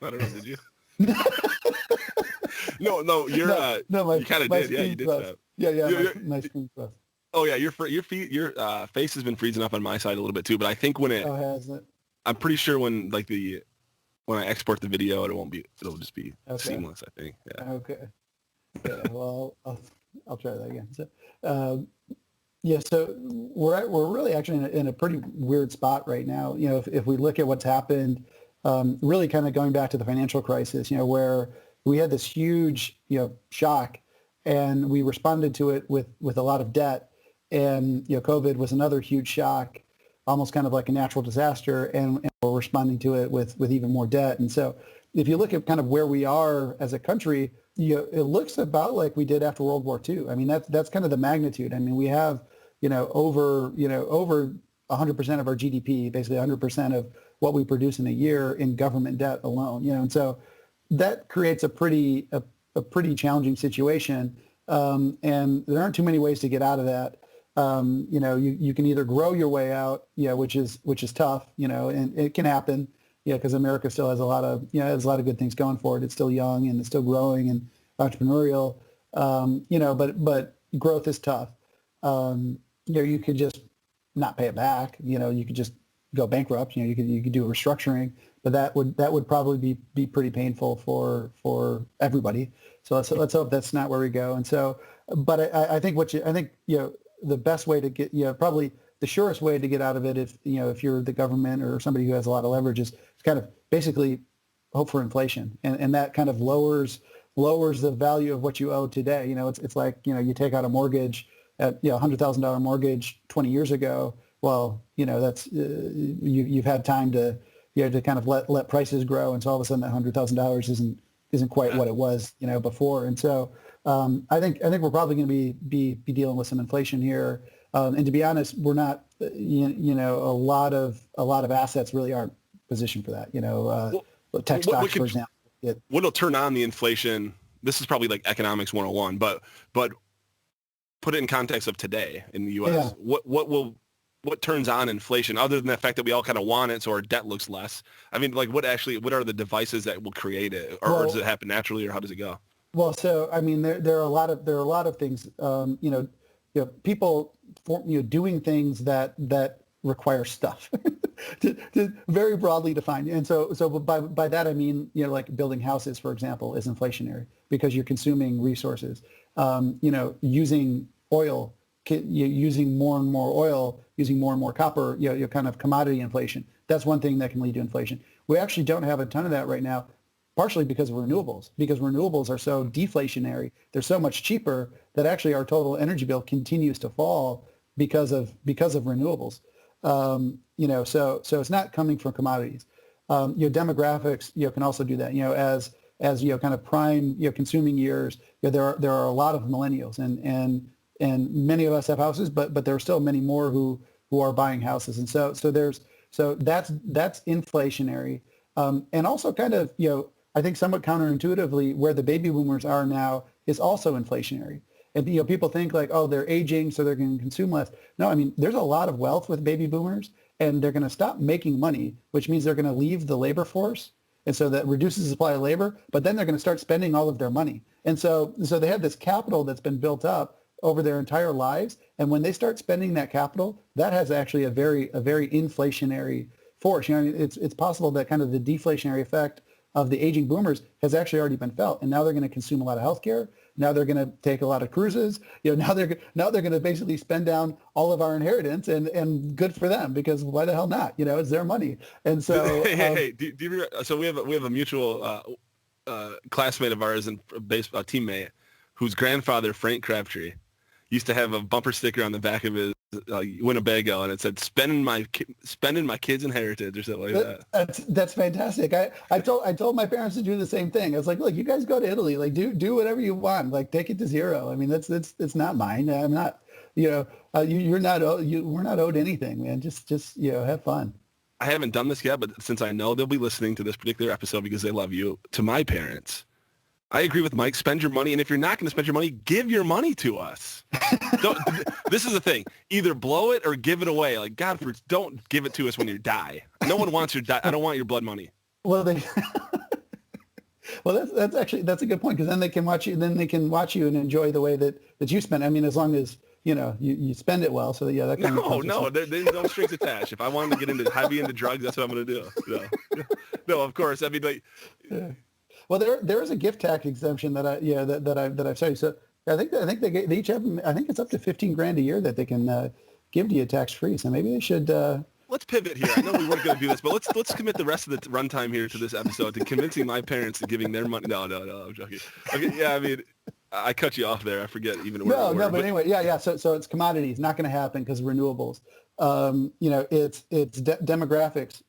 don't know. Did you? No. You kind of did. Yeah, you did stop. Yeah. My screen froze. Oh yeah, your face has been freezing up on my side a little bit too. But I think when has it? I'm pretty sure when I export the video, it'll just be seamless. I think. Yeah. Okay. Yeah, well, I'll try that again. So, so we're really actually in a pretty weird spot right now. If we look at what's happened, really kind of going back to the financial crisis, where we had this huge, shock, and we responded to it with a lot of debt, and COVID was another huge shock, almost kind of like a natural disaster, and we're responding to it with even more debt. And so, if you look at kind of where we are as a country, it looks about like we did after World War II. I mean, that's kind of the magnitude. I mean, we have, over 100% of our GDP, basically 100% of what we produce in a year in government debt alone. And so that creates a pretty challenging situation. And there aren't too many ways to get out of that. You can either grow your way out, which is tough, and it can happen. Because America still has a lot of good things going for it. It's still young and it's still growing and entrepreneurial, but growth is tough. You could just not pay it back. You could just go bankrupt. You could do a restructuring, but that would probably be pretty painful for everybody. So let's hope that's not where we go. And so, but I think the best way to get, probably the surest way to get out of it, if you're the government or somebody who has a lot of leverage, is kind of basically hope for inflation, and that kind of lowers the value of what you owe today. It's like you take out a mortgage at $100,000 mortgage 20 years ago. Well, that's you've had time to kind of let prices grow, and so all of a sudden that $100,000 isn't quite what it was, before. And so I think we're probably going to be dealing with some inflation here. And to be honest, we're not, a lot of assets really aren't positioned for that. Tech stocks, for example. What'll turn on the inflation? This is probably like economics 101, but put it in context of today in the U.S. Yeah. What turns on inflation other than the fact that we all kind of want it, so our debt looks less? I mean, like what are the devices that will create it, or does it happen naturally, or how does it go? Well, so I mean, there are a lot of things. People doing things that require stuff to very broadly defined. And so by that I mean, like building houses, for example, is inflationary because you're consuming resources. Using oil, using more and more oil, using more and more copper, kind of commodity inflation. That's one thing that can lead to inflation. We actually don't have a ton of that right now, partially because of renewables, because renewables are so deflationary. They're so much cheaper that actually our total energy bill continues to fall because of renewables. So it's not coming from commodities. Demographics, can also do that. As kind of prime, consuming years, there are a lot of millennials, and many of us have houses, but there are still many more who are buying houses, and so that's inflationary, and also kind of I think somewhat counterintuitively, where the baby boomers are now is also inflationary. And people think like, oh, they're aging, so they're going to consume less. No, I mean, there's a lot of wealth with baby boomers, and they're going to stop making money, which means they're going to leave the labor force. And so that reduces the supply of labor, but then they're going to start spending all of their money. And so they have this capital that's been built up over their entire lives. And when they start spending that capital, that has actually a very inflationary force. It's possible that kind of the deflationary effect of the aging boomers has actually already been felt. And now they're going to consume a lot of healthcare. Now they're going to take a lot of cruises. Now they're going to basically spend down all of our inheritance, and good for them, because why the hell not? It's their money. And so hey, do you remember, so we have a mutual classmate of ours and baseball teammate whose grandfather, Frank Crabtree, used to have a bumper sticker on the back of his Winnebago, and it said spending my kids' inheritance or something like that. That's fantastic. I told my parents to do the same thing. I was like, look, you guys go to Italy, like do whatever you want, like take it to zero. I mean, it's not mine. I'm not, we're not owed anything, man. Just have fun. I haven't done this yet, but since I know they'll be listening to this particular episode because they love you, to my parents, I agree with Mike. Spend your money, and if you're not going to spend your money, give your money to us. This is the thing: either blow it or give it away. Like don't give it to us when you die. No one wants your I don't want your blood money. Well, that's a good point, because then they can watch you. Then they can watch you and enjoy the way that you spend. I mean, as long as you spend it well. So that kind of there's no strings attached. If I wanted to get heavy into drugs, that's what I'm going to do. No, of course. I mean, like. Yeah. Well, there is a gift tax exemption that I've studied. So I think they each have, I think it's up to $15,000 a year that they can give to you tax free. So maybe they should. Let's pivot here. I know we weren't going to do this, but let's commit the rest of the runtime here to this episode to convincing my parents to giving their money. No, I'm joking. Okay, yeah, I mean, I cut you off there. I forget even where. No, but anyway, yeah. So it's commodities, not going to happen because of renewables. It's demographics.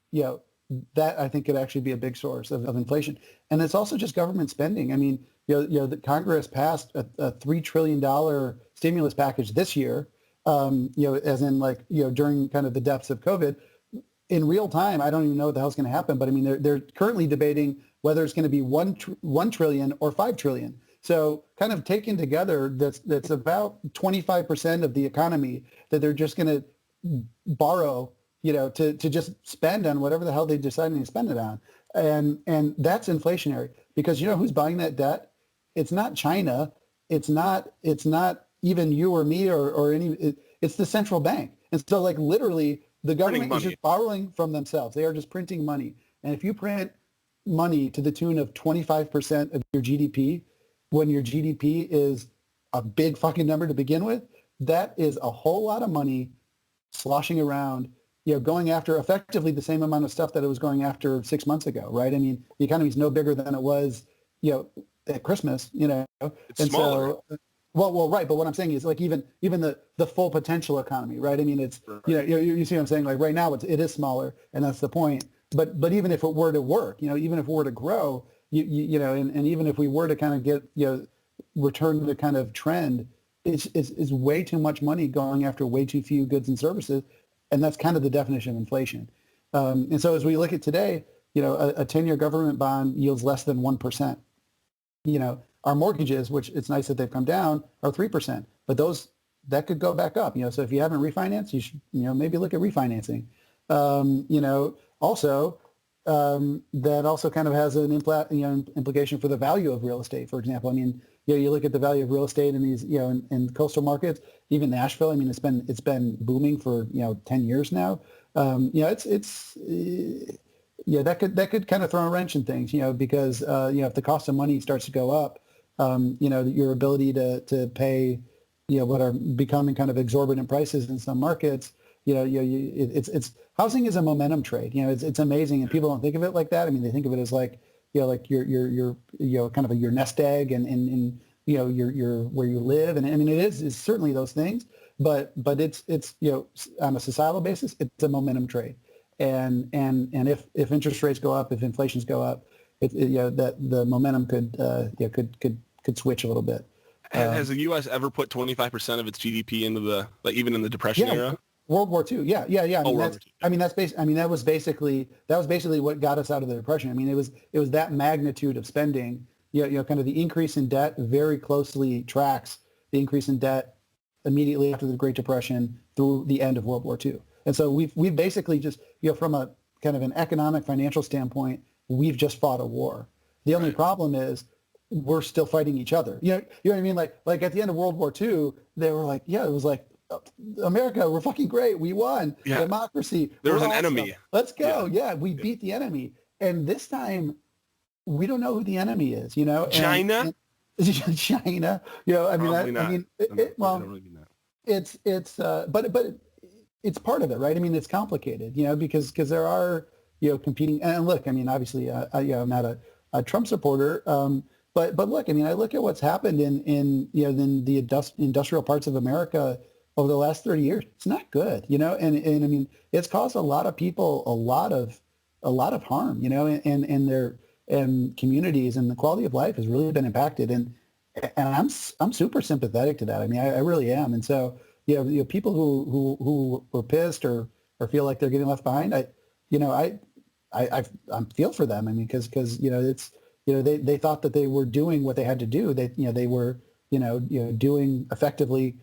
That I think could actually be a big source of inflation. And it's also just government spending. I mean, the Congress passed a $3 trillion stimulus package this year, as in during kind of the depths of COVID. In real time, I don't even know what the hell's going to happen, but I mean, they're currently debating whether it's going to be 1 trillion or 5 trillion. So kind of taken together, that's about 25% of the economy that they're just going to borrow, to just spend on whatever the hell they decide to spend it on. And that's inflationary, because who's buying that debt? It's not China. It's not even you or me or any, it's the central bank. And so literally the government is just borrowing from themselves. They are just printing money. And if you print money to the tune of 25% of your GDP, when your GDP is a big fucking number to begin with, that is a whole lot of money sloshing around, going after effectively the same amount of stuff that it was going after 6 months ago, right? I mean, the economy is no bigger than it was, at Christmas, It's and smaller. So, well, right. But what I'm saying is even the full potential economy, right? I mean, it's, right. You see what I'm saying? Right now it is smaller, and that's the point. But even if it were to work, even if it were to grow, you know, and even if we were to kind of get, you know, return to kind of trend, it's way too much money going after way too few goods and services, and that's kind of the definition of inflation. And so as we look at today, you know, a 10-year government bond yields less than 1%. You know, our mortgages, which it's nice that they've come down, are 3%, but that could go back up. You know, so if you haven't refinanced, you should, you know, maybe look at refinancing. You know, also that also kind of has an implication for the value of real estate. For example, I mean, you know, you look at the value of real estate in these, you know, in coastal markets, even Nashville. I mean, it's been booming for, you know, 10 years now. You know, yeah, that could kind of throw a wrench in things, you know, because you know, if the cost of money starts to go up, you know, your ability to pay, you know, what are becoming kind of exorbitant prices in some markets, you know, it's housing is a momentum trade. You know, it's amazing, and people don't think of it like that. I mean, they think of it as like, you know, like your you know, kind of your nest egg and you know, your where you live, and I mean, it's certainly those things, but it's you know, on a societal basis, it's a momentum trade, and if interest rates go up, if inflations go up, you know, that the momentum could you know, could switch a little bit. Has the U.S. ever put 25% of its GDP into the, like, even in the Depression era? World War II. Yeah. I mean, that was basically what got us out of the Depression. I mean, it was that magnitude of spending. You know, kind of the increase in debt very closely tracks the increase in debt immediately after the Great Depression through the end of World War II. And so we've basically just, you know, from a kind of an economic financial standpoint, we've just fought a war. The only problem is we're still fighting each other. You know what I mean? Like at the end of World War II, they were like, yeah, it was like, America, we're fucking great. We won. Yeah. Democracy. There was an awesome. enemy. Let's go. Yeah, we beat the enemy. And this time, we don't know who the enemy is, you know? China? China. You know, I mean, Probably not. I mean, Well, don't really mean that. but it's part of it, right? I mean, it's complicated, you know, because there are, you know, competing. And look, I mean, obviously, you know, I'm not a Trump supporter, but look, I mean, I look at what's happened in you know, in the industrial parts of America over the last 30 years. It's not good, you know, and I mean, it's caused a lot of people a lot of harm, you know, and their communities, and the quality of life has really been impacted. And I'm super sympathetic to that. I mean, I really am. And so, you know, people who were pissed or feel like they're getting left behind, I feel for them. I mean, because you know, it's, you know, they thought that they were doing what they had to do. They were doing effectively.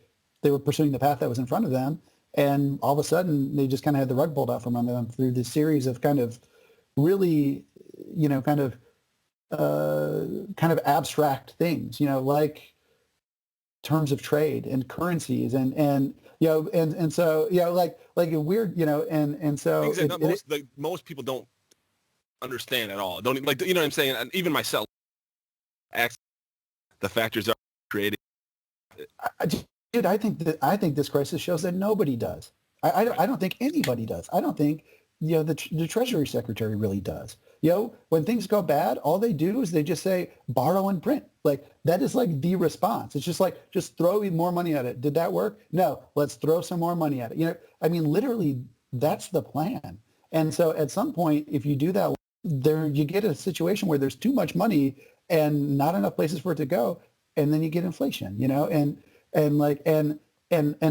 They were pursuing the path that was in front of them, and all of a sudden they just kind of had the rug pulled out from under them through this series of kind of really, you know, kind of abstract things, you know, like terms of trade and currencies and you know, and so, you know, like a weird, you know, and so things that most people don't understand at all. Don't, like, you know what I'm saying? And even myself, the factors are creating. Dude, I think this crisis shows that nobody does. I don't think anybody does. I don't think, you know, the Treasury Secretary really does. You know, when things go bad, all they do is they just say borrow and print. Like, that is like the response. It's just like, just throw more money at it. Did that work? No, let's throw some more money at it. You know, I mean, literally, that's the plan. And so at some point, if you do that, you get a situation where there's too much money and not enough places for it to go, and then you get inflation. You know, and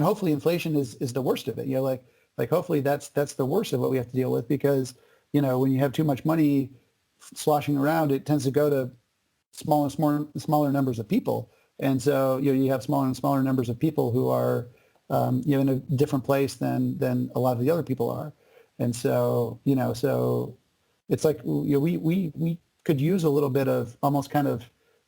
hopefully inflation is the worst of it. You know, like hopefully that's the worst of what we have to deal with, because, you know, when you have too much money sloshing around, it tends to go to smaller numbers of people, and so, you know, you have smaller and smaller numbers of people who are you know, in a different place than a lot of the other people are, and so, you know, so it's like, you know, we could use a little bit of almost kind of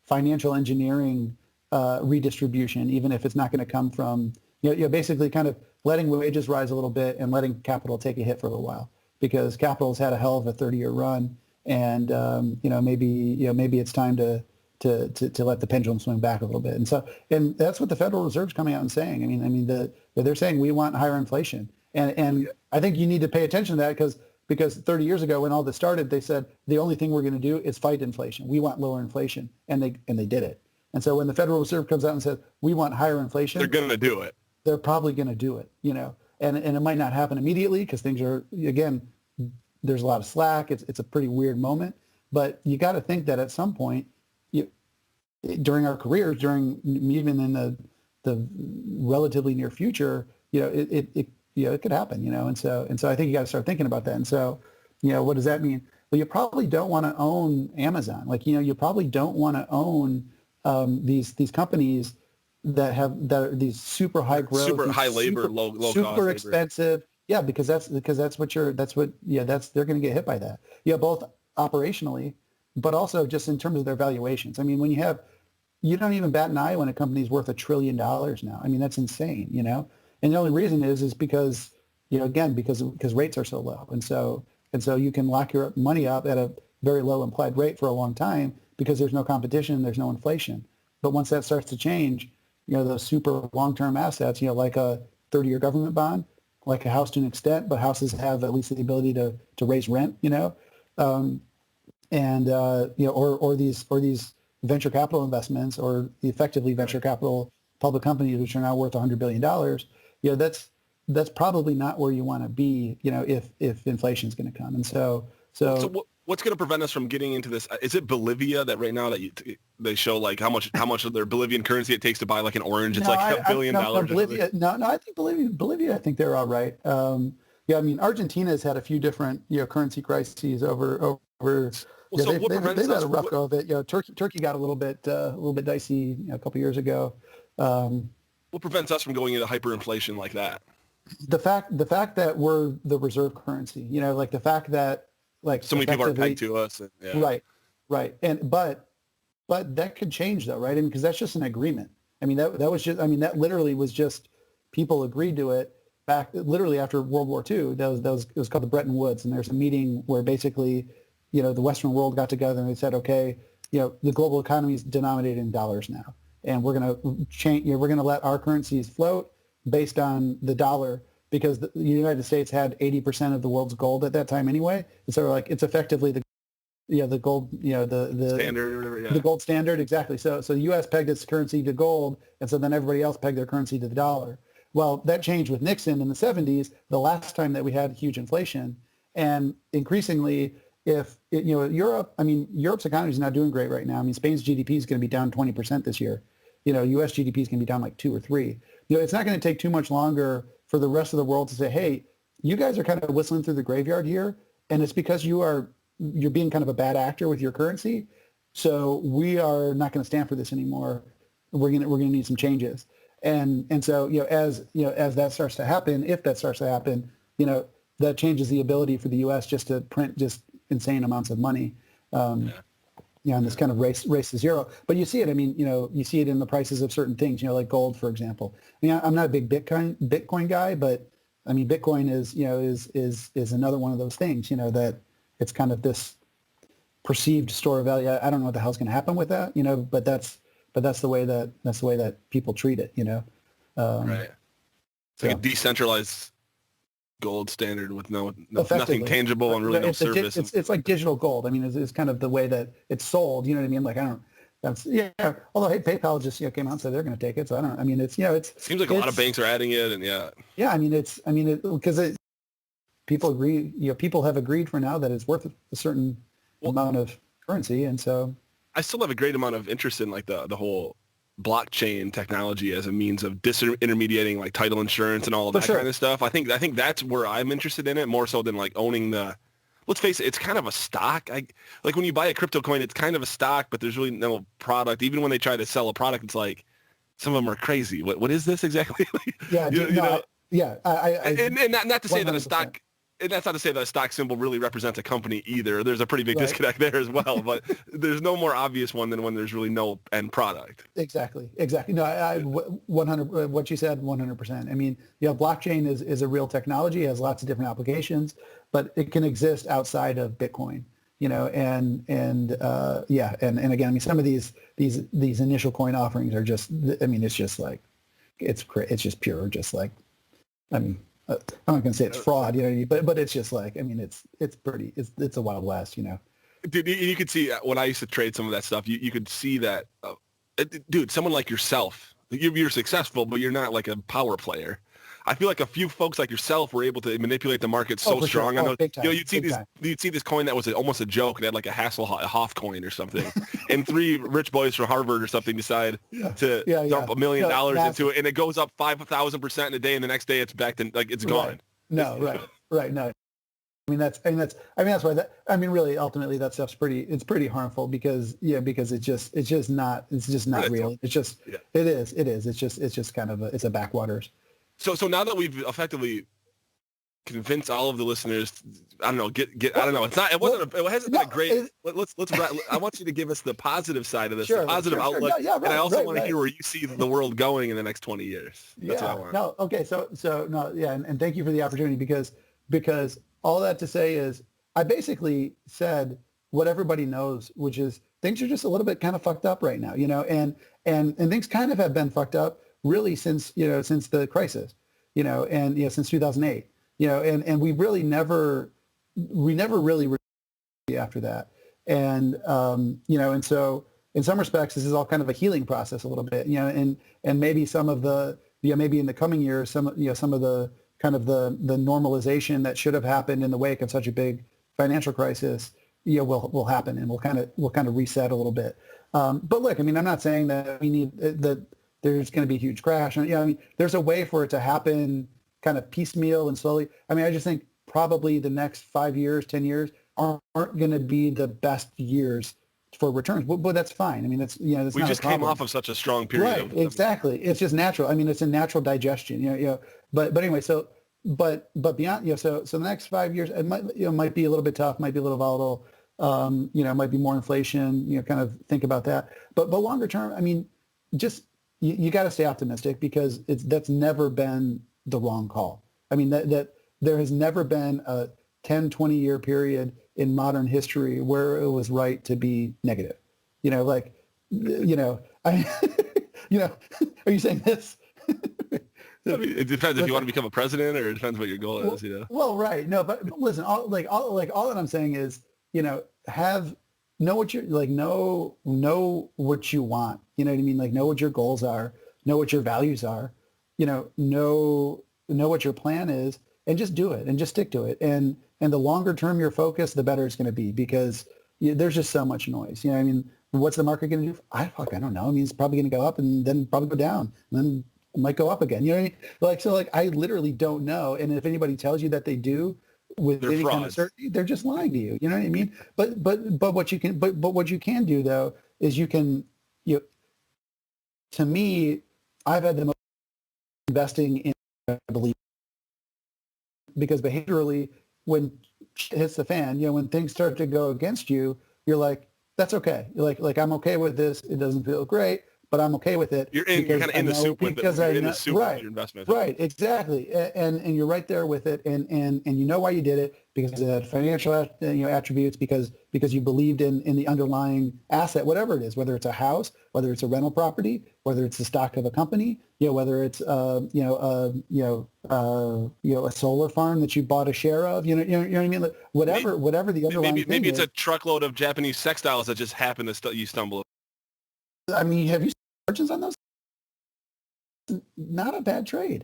financial engineering redistribution, even if it's not going to come from, you know, basically kind of letting wages rise a little bit and letting capital take a hit for a little while, because capital's had a hell of a 30-year run, and you know, maybe it's time to let the pendulum swing back a little bit. And so, and that's what the Federal Reserve's coming out and saying. I mean, they're saying we want higher inflation, and I think you need to pay attention to that, because 30 years ago when all this started, they said the only thing we're going to do is fight inflation. We want lower inflation, and they did it. And so when the Federal Reserve comes out and says we want higher inflation, they're going to do it. They're probably going to do it, you know, and it might not happen immediately, because things are, again, there's a lot of slack. It's a pretty weird moment, But you got to think that at some point, during our careers, even in the relatively near future, it could happen, and so I think you got to start thinking about that. And so, what does that mean? Well, you probably don't want to own Amazon. Like, you probably don't want to own these companies that are these super high growth, super high labor, low super cost, expensive. Labor. Yeah, because they're going to get hit by that. Yeah, both operationally, but also just in terms of their valuations. I mean, when you don't even bat an eye when a company's worth $1 trillion now. I mean, that's insane, And the only reason is because, again, because rates are so low. And so you can lock your money up at a very low implied rate for a long time because there's no competition, there's no inflation. But once that starts to change, those super long-term assets, like a 30-year government bond, like a house to an extent, but houses have at least the ability to raise rent, or these venture capital investments, or effectively venture capital public companies, which are now worth $100 billion. That's probably not where you want to be, if inflation is going to come. And so what's going to prevent us from getting into this? Is it Bolivia that right now that they show like how much of their Bolivian currency it takes to buy like an orange? It's $1 billion. Bolivia, I think Bolivia, I think they're all right. I mean, Argentina's had a few different, currency crises over. They've had a rough go of it. Turkey got a little bit dicey a couple years ago. What prevents us from going into hyperinflation like that? The fact that we're the reserve currency, like the fact that so many people are pegged to us. Right. And but that could change though, right? I mean, because that's just an agreement. I mean, that that literally was just people agreed to it back literally after World War II. It was called the Bretton Woods, and there's a meeting where basically, the Western world got together and they said, okay, the global economy is denominated in dollars now, and we're going to change. We're going to let our currencies float based on the dollar, because the United States had 80% of the world's gold at that time anyway. And so it's effectively the gold, the standard or whatever, the gold standard. Exactly. So the U.S. pegged its currency to gold, and so then everybody else pegged their currency to the dollar. Well, that changed with Nixon in the 70s, the last time that we had huge inflation. And increasingly, Europe's economy is not doing great right now. I mean, Spain's GDP is going to be down 20% this year. U.S. GDP is going to be down like 2 or 3. It's not going to take too much longer for the rest of the world to say, hey, you guys are kind of whistling through the graveyard here, and it's because you're being kind of a bad actor with your currency. So we are not going to stand for this anymore. We're going to need some changes. And so as that starts to happen, if that starts to happen, that changes the ability for the U.S. just to print just insane amounts of money. And this kind of race to zero. But you see it. I mean, you see it in the prices of certain things. Like gold, for example. I mean, I'm not a big Bitcoin guy, but I mean, Bitcoin is another one of those things. That it's kind of this perceived store of value. I don't know what the hell's going to happen with that. But that's the way that people treat it. Right. It's like a decentralized gold standard with nothing tangible and really no service. It's like digital gold. I mean, it's kind of the way that it's sold. You know what I mean? Like, although, hey, PayPal just came out and said they're going to take it. So I don't know. I mean, it seems like a lot of banks are adding it, and I mean, because people agree. People have agreed for now that it's worth a certain amount of currency, and so I still have a great amount of interest in like the whole blockchain technology as a means of disintermediating like title insurance and all of that kind of stuff. I think that's where I'm interested in it more so than like owning the. Let's face it, it's kind of a stock. Like when you buy a crypto coin, it's kind of a stock, but there's really no product. Even when they try to sell a product, it's like some of them are crazy. What is this exactly? And not to say that a stock. And that's not to say that a stock symbol really represents a company either. There's a pretty big disconnect there as well. But there's no more obvious one than when there's really no end product. Exactly. No, I 100. What you said, 100%. I mean, blockchain is a real technology. It has lots of different applications, but it can exist outside of Bitcoin. And again, I mean, some of these initial coin offerings are just. I mean, it's just like, it's just pure, just like, I mean. I'm not going to say it's fraud, but it's just like, I mean, it's a Wild West, Dude, you could see when I used to trade some of that stuff, you could see that, dude, someone like yourself, you're successful, but you're not like a power player. I feel like a few folks like yourself were able to manipulate the market so for strong. sure. I know, Big time, you'd see big time. you'd see this coin that was almost a joke. It had like a Hasselhoff coin or something, and three rich boys from Harvard or something decide to dump $1 million into it, and it goes up 5,000% in a day, and the next day it's back to like it's gone. Right. No, right. No. That's why really ultimately that stuff's pretty harmful because it's just not real. It's just it is. It's just kind of it's a backwaters. So now that we've effectively convinced all of the listeners, I don't know, I don't know. It hasn't been a great. Let's. I want you to give us the positive side of this, the positive outlook, and I also want to hear where you see the world going in the next 20 years. That's what I want. No. Okay. So no. Yeah. And thank you for the opportunity because all that to say is I basically said what everybody knows, which is things are just a little bit kind of fucked up right now, and things kind of have been fucked up really since the crisis, and since 2008, and we really never really after that. And, and so in some respects, this is all kind of a healing process a little bit, and maybe some of the, maybe in the coming years, some of the kind of the normalization that should have happened in the wake of such a big financial crisis, will happen, and we'll kind of reset a little bit. But look, I'm not saying that we need that there's going to be a huge crash. And, there's a way for it to happen kind of piecemeal and slowly. I just think probably the next 5 years, 10 years aren't going to be the best years for returns, but that's fine. That's, that's we not just a problem. came off of such a strong period. Right, exactly. It's just natural. It's a natural digestion, but anyway, but beyond, so the next 5 years, it might be a little bit tough, might be a little volatile, might be more inflation, kind of think about that. But longer term, just, you got to stay optimistic because that's never been the wrong call. That there has never been a 10, 20-year period in modern history where it was right to be negative. Are you saying this? It depends if you want to become a president, or it depends what your goal is. Well, right. No, but listen, all that I'm saying is, know what you're know what you want. You know what I mean? Know what your goals are, know what your values are, know what your plan is, and just do it and just stick to it. And the longer term you're focused, the better it's going to be because there's just so much noise. What's the market going to do? I don't know. It's probably going to go up and then probably go down and then it might go up again. You know what I mean? I literally don't know. And if anybody tells you that they do with any kind of certainty, they're just lying to you. You know what I mean? But what you can do though is to me, I've had the most investing in, I believe, because behaviorally, when shit hits the fan, when things start to go against you, you're like, that's okay. You're like I'm okay with this. It doesn't feel great, but I'm okay with it. You're kind of in the soup with it. You're in the soup with your investment. Right, exactly. And you're right there with it, and you know why you did it, because it had financial attributes, because you believed in the underlying asset, whatever it is, whether it's a house, whether it's a rental property, whether it's the stock of a company, whether it's a solar farm that you bought a share of, you know what I mean? Whatever the underlying thing maybe it's is. a truckload of Japanese textiles that just happen to you stumble. Have you seen margins on those? Not a bad trade,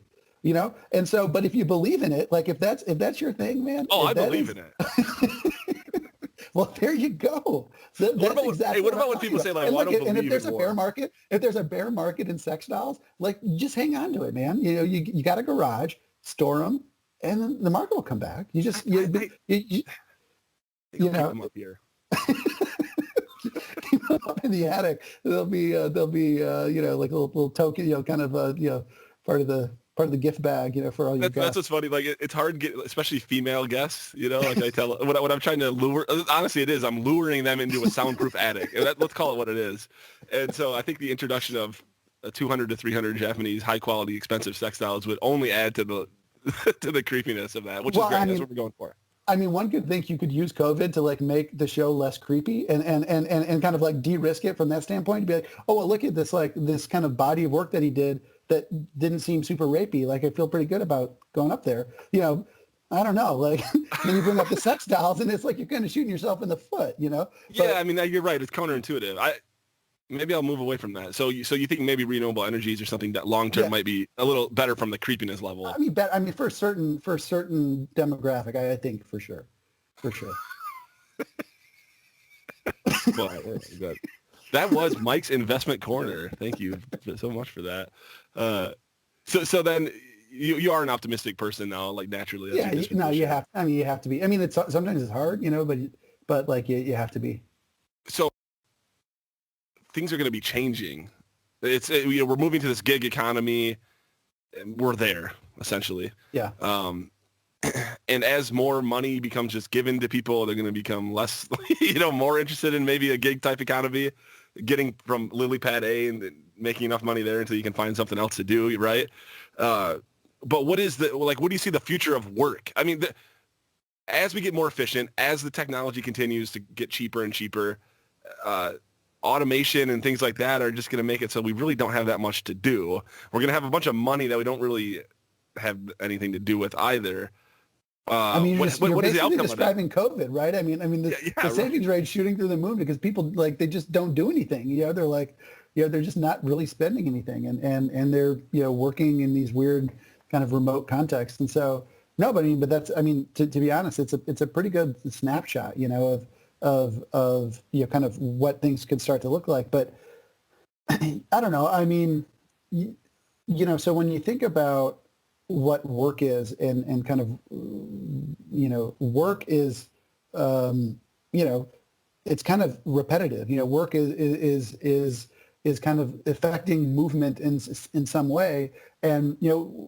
And so, but if you believe in it, if that's your thing, man. Oh, I believe in it. Well, there you go. What about when people say, I don't believe and if there's it a bear market, in textiles, just hang on to it, man. You got a garage, store them, and then the market will come back. You just, them up here. Up in the attic, there'll be like a little token, kind of part of the gift bag, for all your guests. That's what's funny. It's hard to get, especially female guests. I tell what I'm trying to lure. Honestly, it is. I'm luring them into a soundproof attic. Let's call it what it is. And so I think the introduction of 200 to 300 Japanese high quality expensive textiles would only add to the to the creepiness of that, which is great. That's what we're going for. One could think you could use COVID to make the show less creepy and kind of de-risk it from that standpoint, to be like, oh, well, look at this, this kind of body of work that he did that didn't seem super rapey. I feel pretty good about going up there. I don't know. Then you bring up the sex dolls and it's you're kind of shooting yourself in the foot, Yeah, you're right. It's counterintuitive. maybe I'll move away from that. So you think maybe renewable energies or something that long term might be a little better from the creepiness level? I mean, for a certain demographic, I think for sure. Well, that was Mike's investment corner. Thank you so much for that. So then you are an optimistic person now, like naturally. That's you have. I mean, you have to be. I mean, sometimes it's hard, but like you have to be. So things are going to be changing. We're moving to this gig economy. And we're there essentially. Yeah. And as more money becomes just given to people, they're going to become less, more interested in maybe a gig type economy, getting from lily pad A and making enough money there until you can find something else to do, right? But what do you see the future of work? I mean, as we get more efficient, as the technology continues to get cheaper and cheaper, automation and things like that are just going to make it so we really don't have that much to do. We're going to have a bunch of money that we don't really have anything to do with either. I mean, what is the outcome describing of that? COVID, right? I mean, the savings rate shooting through the moon because people they just don't do anything. They're like, they're just not really spending anything, and they're working in these weird kind of remote contexts. And so, no, but that's, I mean, to be honest, it's a pretty good snapshot, of kind of what things could start to look like. But I don't know. I mean, so when you think about what work is and kind of, work is, it's kind of repetitive. Work is kind of affecting movement in some way. And,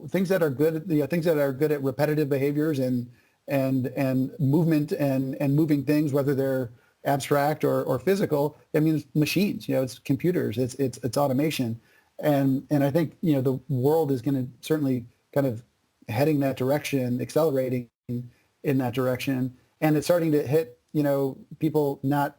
things that are good, things that are good at repetitive behaviors and movement and moving things, whether they're abstract or physical, I mean, it's machines, it's computers, it's automation. And I think, the world is going to certainly kind of heading that direction, accelerating in that direction. And it's starting to hit, people, not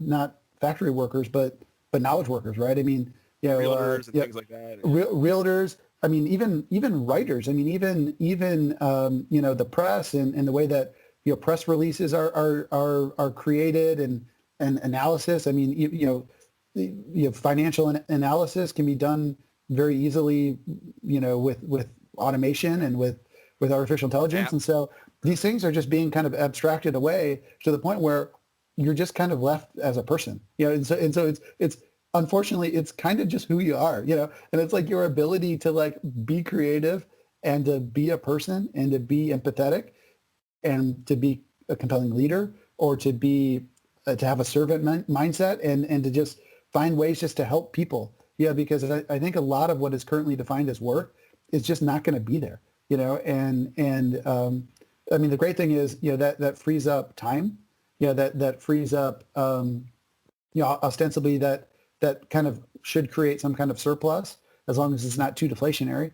factory workers, but knowledge workers, right? I mean, realtors and things like that. Realtors. I mean, even writers. I mean, even the press and the way that press releases are created and analysis. I mean, financial analysis can be done very easily, with automation and with artificial intelligence. And so these things are just being kind of abstracted away to the point where you're just kind of left as a person, and so it's unfortunately, it's kind of just who you are, and it's like your ability to like be creative and to be a person and to be empathetic and to be a compelling leader or to be, to have a servant mindset and to just find ways just to help people. Because I think a lot of what is currently defined as work is just not going to be there, and I mean, the great thing is, that frees up time, that frees up, ostensibly that kind of should create some kind of surplus as long as it's not too deflationary,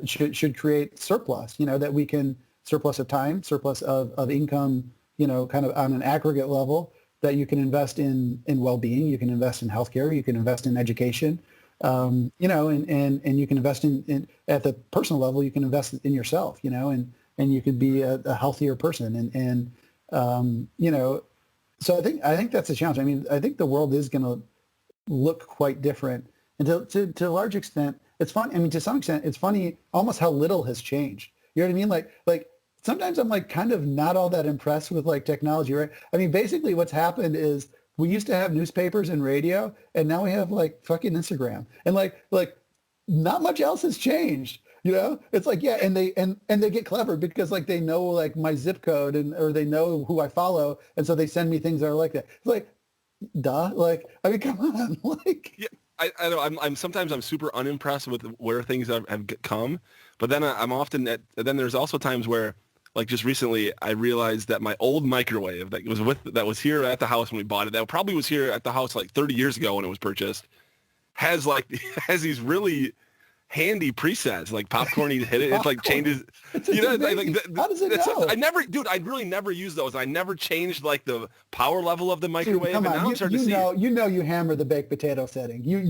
should create surplus, that we can surplus of time, surplus of income, kind of on an aggregate level that you can invest in well-being, you can invest in healthcare, you can invest in education, and you can invest in at the personal level, you can invest in yourself, and you can be a healthier person. So I think that's a challenge. I mean, I think the world is going to look quite different. And to a large extent, it's funny. I mean, to some extent, it's funny almost how little has changed. You know what I mean? Like sometimes I'm like kind of not all that impressed with like technology, right? I mean, basically what's happened is we used to have newspapers and radio, and now we have like fucking Instagram, and like not much else has changed. It's like, yeah, and they get clever because like they know like my zip code or they know who I follow, and so they send me things that are like that. It's like, duh, like, I mean, come on, like. Yeah, I know. I'm sometimes super unimpressed with where things have come, but then I'm often then there's also times where, like just recently, I realized that my old microwave that was here at the house when we bought it, that probably was here at the house like 30 years ago when it was purchased, has these really handy presets, like popcorn, you hit it, it's like changes. How does it know? I really never used those. I never changed like the power level of the microwave. Dude, come on. You hammer the baked potato setting. You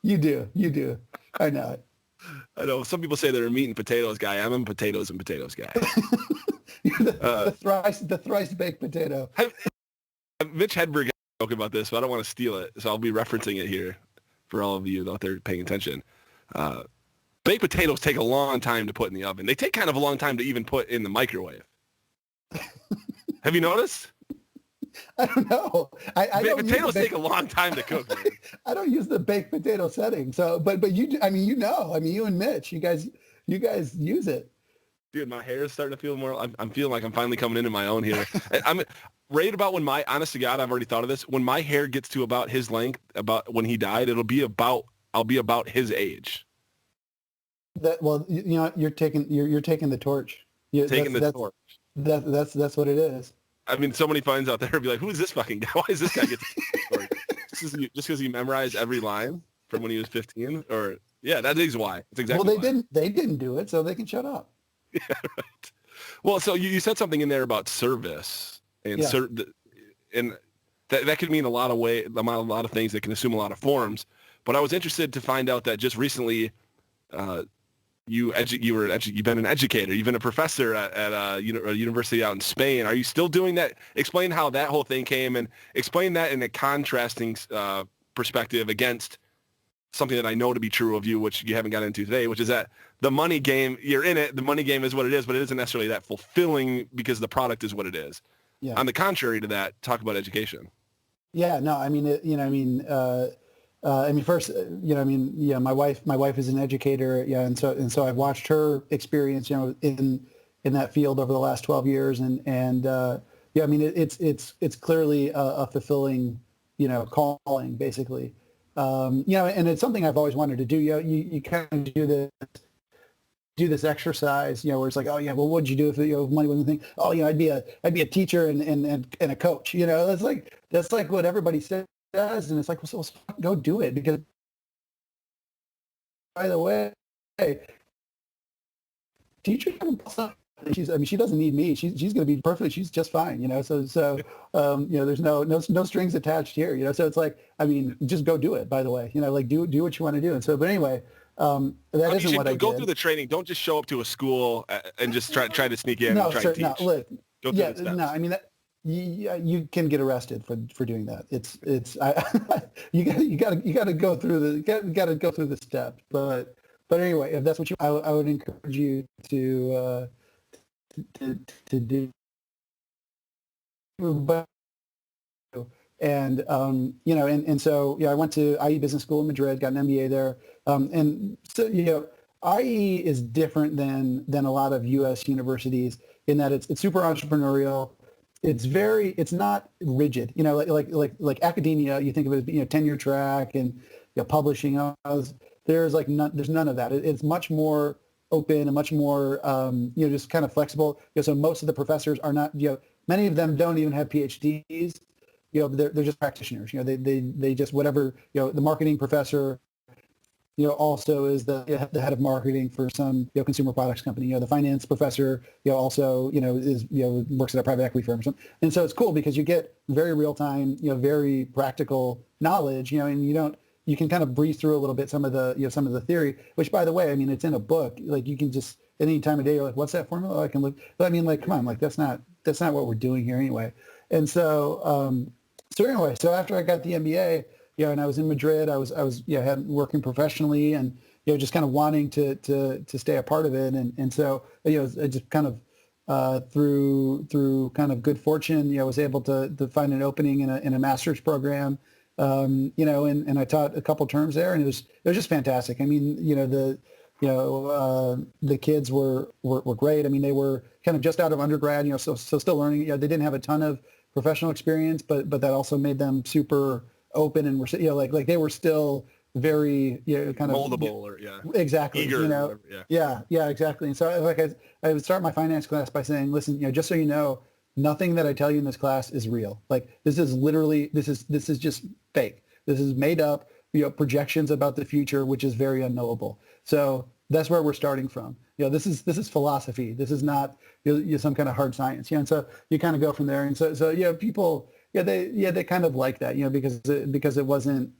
do. I know it. I know some people say they're a meat and potatoes guy. I'm a potatoes and potatoes guy. You're the thrice baked potato. Mitch Hedberg joke about this, but I don't want to steal it, so I'll be referencing it here for all of you out there paying attention. Baked potatoes take a long time to put in the oven. They take kind of a long time to even put in the microwave. Have you noticed? I don't know. I Baked don't potatoes take a long time to cook, man. I don't use the baked potato setting. So, but you, I mean, you and Mitch, you guys use it. Dude, my hair is starting to feel more. I'm feeling like I'm finally coming into my own here. I'm right about when honest to God, I've already thought of this. When my hair gets to about his length, about when he died, I'll be about his age. You're taking the torch. Taking the torch. That's what it is. I mean, somebody finds out there and be like, who is this fucking guy? Why is this guy getting the torch? Just because he memorized every line from when he was 15? Or yeah, that is why. It's exactly why. They didn't do it, so they can shut up. Yeah, right. Well, so you said something in there about service and and that could mean a lot of things that can assume a lot of forms. But I was interested to find out that just recently, you've been an educator, you've been a professor at a university out in Spain. Are you still doing that? Explain how that whole thing came, and explain that in a contrasting perspective against something that I know to be true of you, which you haven't got into today, which is that the money game, you're in it, the money game is what it is, but it isn't necessarily that fulfilling because the product is what it is. Yeah. On the contrary to that, talk about education. Yeah, no, I mean, first, my wife is an educator, and so I've watched her experience, in that field over the last 12 years, and it's clearly a fulfilling, calling, basically. And it's something I've always wanted to do. You kind of do this exercise, where it's like, oh yeah, well, what'd you do if money wasn't a thing? Oh, I'd be a teacher and a coach. That's like what everybody says, and it's like, well, so go do it, because by the way, teacher, she doesn't need me. She's going to be perfect. She's just fine. So there's no strings attached here. So it's like, I mean, just go do it. By the way, do what you want to do. And so, but anyway, that isn't what I did. Go through the training. Don't just show up to a school and just try to sneak in and try to teach. I mean, you can get arrested for doing that. You got to go through the steps. But anyway, if that's what I would encourage you to do. But and so I went to IE Business School in Madrid, got an MBA there, and so IE is different than a lot of U.S. universities in that it's super entrepreneurial. It's not rigid, like academia. You think of it as tenure track and publishing. There's none of that. It's much more open and much more just kind of flexible. So most of the professors are not, many of them don't even have PhDs. They're just practitioners. They just whatever. The marketing professor, also is the head of marketing for some consumer products company. The finance professor, also is works at a private equity firm or something. And so it's cool because you get very real time, very practical knowledge. And you can kind of breeze through a little bit some of the theory. Which, by the way, I mean, it's in a book. Like you can just any time of day, you're like, what's that formula? I can look. But I mean, like, come on, like that's not what we're doing here anyway. And so anyway, so after I got the MBA. And I was in Madrid. I was working professionally, and just kind of wanting to stay a part of it, and so I just kind of through kind of good fortune, was able to find an opening in a master's program, and I taught a couple terms there, and it was just fantastic. I mean, the kids were great. I mean, they were kind of just out of undergrad, so still learning. They didn't have a ton of professional experience, but that also made them super open, and were like they were still very kind of moldable or exactly eager, exactly. And so I would start my finance class by saying, listen, just so you know, nothing that I tell you in this class is real. Like this is just fake. This is made up projections about the future, which is very unknowable. So that's where we're starting from. This is philosophy. This is not some kind of hard science. And so you kind of go from there. And so people. They kind of like that, because it wasn't,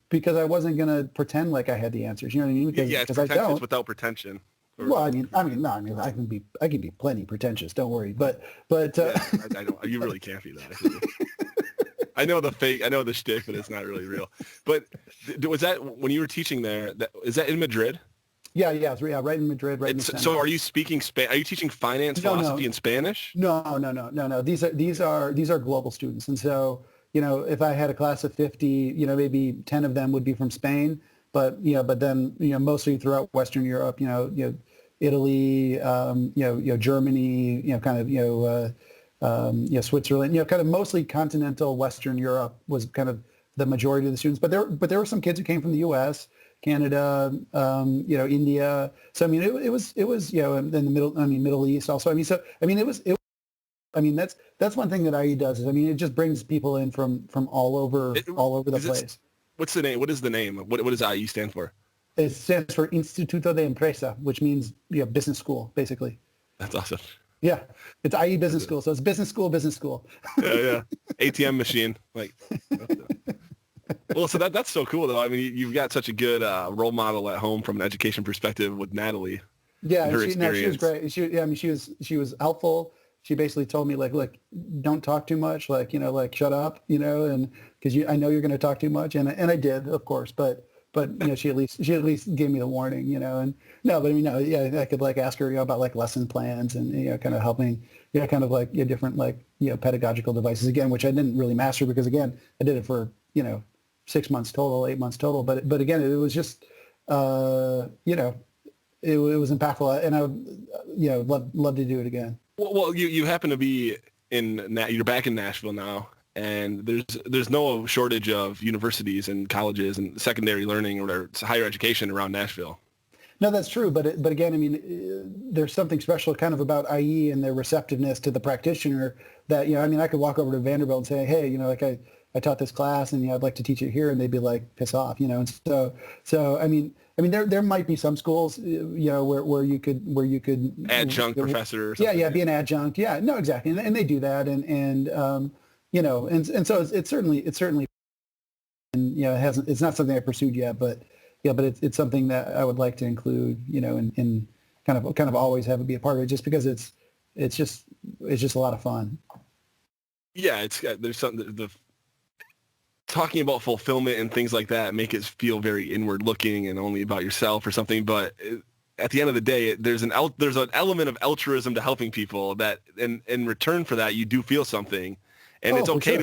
because I wasn't gonna pretend like I had the answers, you know what I mean? Because, it's pretentious without pretension. Well, I mean, I can be plenty pretentious. Don't worry, but I know you really can't be that. I know the shtick, but it's not really real. But was that when you were teaching there? Is that in Madrid? Yeah, right in Madrid, right in the center. So are you speaking Are you teaching finance, philosophy in Spanish? No. These are global students, and so if I had a class of 50, maybe 10 of them would be from Spain, but then mostly throughout Western Europe, Italy, Germany, Switzerland, kind of mostly continental Western Europe was kind of the majority of the students. But there were some kids who came from the U.S., Canada, India. So I mean, it was in the Middle East also. That's one thing that IE does is it just brings people in from all over the place. What's the name? What is the name? What does IE stand for? It stands for Instituto de Empresa, which means business school, basically. That's awesome. Yeah, it's IE Business School, so it's business school. Yeah. ATM machine, like. Well, so that's so cool, though. I mean, you've got such a good role model at home from an education perspective with Natalie. Yeah, she was great. She was helpful. She basically told me like, don't talk too much, shut up, and because I know you're going to talk too much, and I did, of course, but she at least gave me the warning, and I could ask her about lesson plans and kind of helping, different pedagogical devices again, which I didn't really master because again I did it for 6 months total, 8 months total, but again it was just it was impactful, and I would love to do it again. Well, you happen to be you're back in Nashville now. And there's no shortage of universities and colleges and secondary learning or higher education around Nashville. No, that's true. But again, there's something special kind of about IE and their receptiveness to the practitioner that, I could walk over to Vanderbilt and say, hey, I taught this class and I'd like to teach it here. And they'd be like, piss off, and so there might be some schools, where you could adjunct professor. Or something. Yeah. Be an adjunct. Yeah, no, exactly. And they do that. And so it's certainly, and it's not something I pursued yet, but it's something that I would like to include, and kind of always have it be a part of it, just because it's just a lot of fun. Yeah, there's something talking about fulfillment and things like that make it feel very inward looking and only about yourself or something, but at the end of the day, there's an element of altruism to helping people that in return for that you do feel something. And it's okay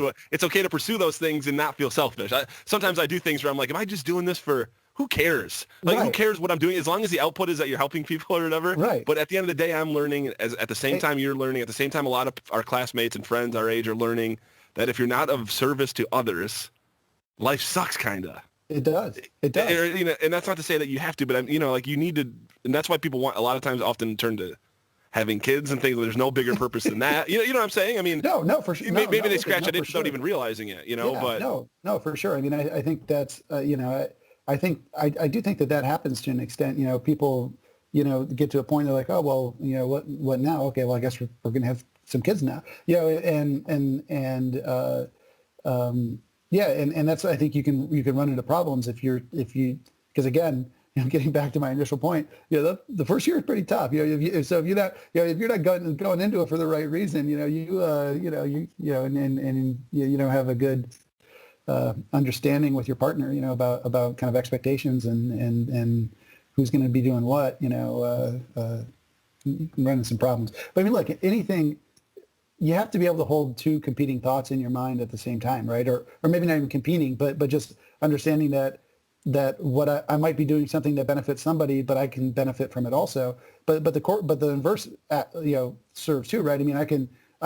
to pursue those things and not feel selfish. Sometimes I do things where I'm like, am I just doing this for, who cares? Who cares what I'm doing? As long as the output is that you're helping people or whatever. Right. But at the end of the day, I'm learning at the same time you're learning. At the same time, a lot of our classmates and friends our age are learning that if you're not of service to others, life sucks, kind of. It does. It does. And that's not to say that you have to, but you need to. And that's why people a lot of times often turn to having kids and things. There's no bigger purpose than that. You know what I'm saying? I mean, no, for sure. Maybe they scratch it without even realizing it. But no, for sure. I mean, I think that's I do think that happens to an extent. People get to a point they're like, oh well, what now? Okay, well I guess we're going to have some kids now. And that's, I think you can run into problems if you because again. Getting back to my initial point, the first year is pretty tough. If you're not going into it for the right reason, and you don't have a good understanding with your partner, about kind of expectations and who's going to be doing what, you can run into some problems. But I mean, look, anything, you have to be able to hold two competing thoughts in your mind at the same time, right? Or maybe not even competing, but just understanding that what I might be doing something that benefits somebody, but I can benefit from it also. But the inverse, serves too, right? I mean, I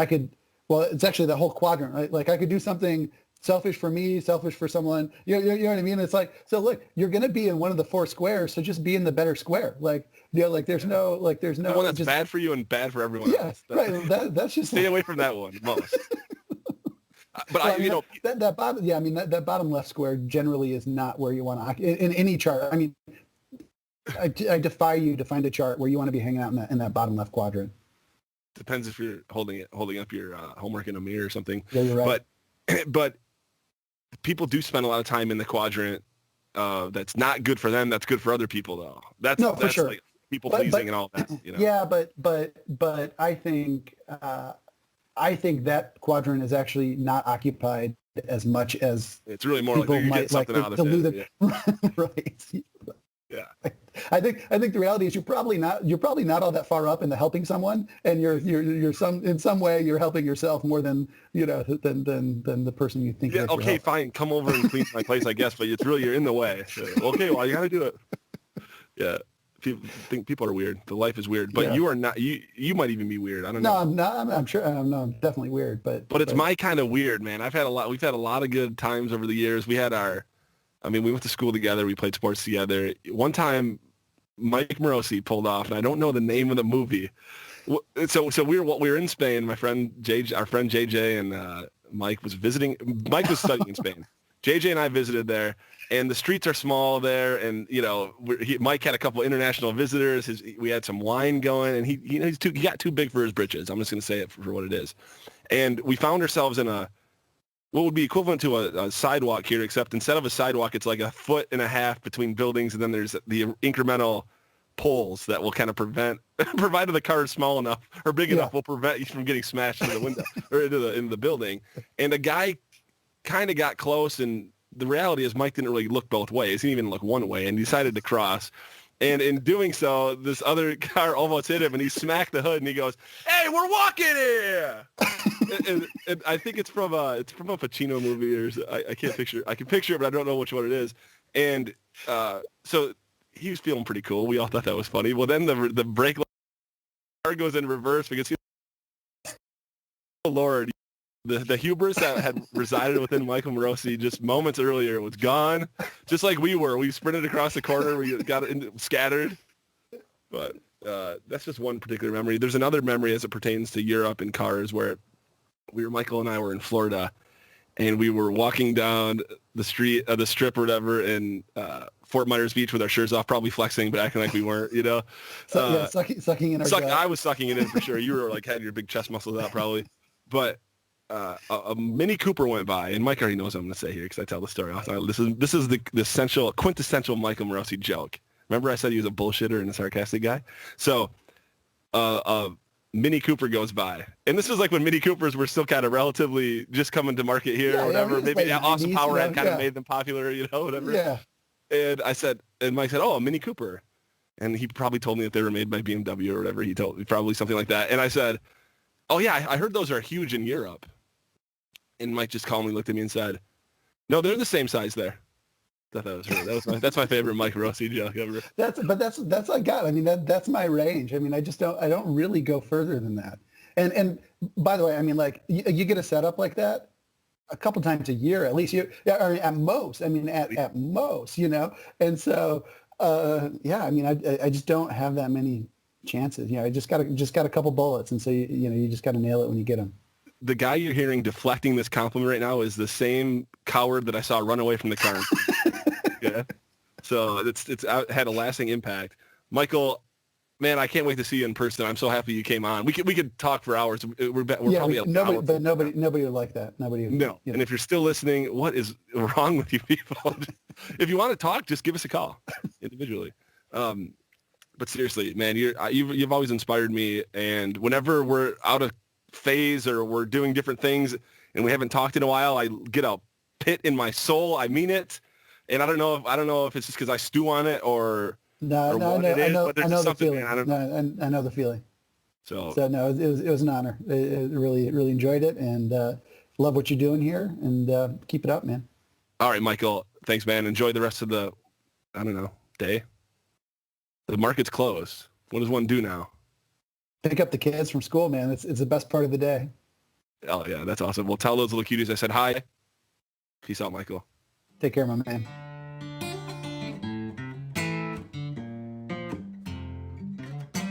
could. Well, it's actually the whole quadrant, right? Like I could do something selfish for me, selfish for someone. You know what I mean? It's like, so look, you're going to be in one of the four squares, so just be in the better square. There's no the one that's bad for you and bad for everyone else. Right. That's just stay away from that one most. But that bottom, that bottom left square generally is not where you want to in any chart. I mean, I defy you to find a chart where you want to be hanging out in that bottom left quadrant. Depends if you're holding up your homework in a mirror or something. Yeah, you're right. But people do spend a lot of time in the quadrant that's not good for them. That's good for other people, though. That's for sure. Like people pleasing and all that. Yeah, but I think that quadrant is actually not occupied as much as It's really more like people you might get something like out of dilute it. it. Right. Yeah. I think the reality is you're probably not all that far up in the helping someone, and you're in some way you're helping yourself more than than the person you think. Yeah. You're Okay. helping. Fine. Come over and clean my place, I guess. But it's really you're in the way. So, okay. Well, you got to do it. Yeah. People think people are weird. The life is weird, but Yeah. you are not. You might even be weird. I don't No, know. I'm not. I'm sure. I'm definitely weird, but But it's my kind of weird, man. We've had a lot of good times over the years. We went to school together. We played sports together. One time, Mike Morosi pulled off, and I don't know the name of the movie. So we were in Spain. My friend our friend JJ and Mike was visiting. Mike was studying in Spain. JJ and I visited there, and the streets are small there. And Mike had a couple of international visitors. We had some wine going, and he got too big for his britches. I'm just going to say it for what it is. And we found ourselves in what would be equivalent to a sidewalk here, except instead of a sidewalk, it's like 1.5 feet between buildings, and then there's the incremental poles that will kind of provided the car is small enough or big enough, will prevent you from getting smashed into the window or into the building. And a guy kind of got close, and the reality is Mike didn't really look both ways. He didn't even look one way, and he decided to cross. And in doing so, this other car almost hit him, and he smacked the hood, and he goes, "Hey, we're walking here!" and I think it's from a Pacino movie, or I can't picture. I can picture it, but I don't know which one it is. And so he was feeling pretty cool. We all thought that was funny. Well, then the brake car goes in reverse because oh Lord, the hubris that had resided within Michael Morosi just moments earlier was gone, just like we were. We sprinted across the corner. We got scattered. But that's just one particular memory. There's another memory as it pertains to Europe and cars where Michael and I were in Florida, and we were walking down the street, the strip or whatever, in Fort Myers Beach with our shirts off, probably flexing, but acting like we weren't, sucking in our gut. I was sucking it in for sure. You were like had your big chest muscles out probably. But a Mini Cooper went by, and Mike already knows what I'm going to say here because I tell the story all the time. This is the quintessential Michael Morosi joke. Remember I said he was a bullshitter and a sarcastic guy? So Mini Cooper goes by. And this was like when Mini Coopers were still kind of relatively just coming to market here or whatever. Maybe like Austin Power had kind of made them popular, whatever. Yeah. And Mike said, "Oh, a Mini Cooper." And he probably told me that they were made by BMW or whatever. He told me, probably something like that. And I said, "Oh, yeah, I heard those are huge in Europe." And Mike just calmly looked at me and said, "No, they're the same size there." I thought that was that's my favorite Mike Rossi joke ever. That's I got. I mean, that's my range. I mean, I don't really go further than that. And by the way, I mean, like you get a setup like that a couple times a year at least. At most. I mean, at most, And so, I mean, I just don't have that many chances. I just got a couple bullets, and so you just got to nail it when you get them. The guy you're hearing deflecting this compliment right now is the same coward that I saw run away from the car. Yeah. So it's had a lasting impact. Michael, man, I can't wait to see you in person. I'm so happy you came on. We could talk for hours. We're probably nobody would like that. Nobody. No. And if you're still listening, what is wrong with you people? If you want to talk, just give us a call individually. But seriously, man, you've always inspired me. And whenever we're out of phase or we're doing different things and we haven't talked in a while, I get a pit in my soul. I mean it. And I don't know if it's just because I stew on it or I know the feeling. Man, I know the feeling. So no, it was an honor. I really enjoyed it, and love what you're doing here, and keep it up, man. All right, Michael. Thanks, man. Enjoy the rest of the day. The market's closed. What does one do now? Pick up the kids from school, man. It's the best part of the day. Oh yeah, that's awesome. Well, tell those little cuties I said hi. Peace out, Michael. Take care, my man.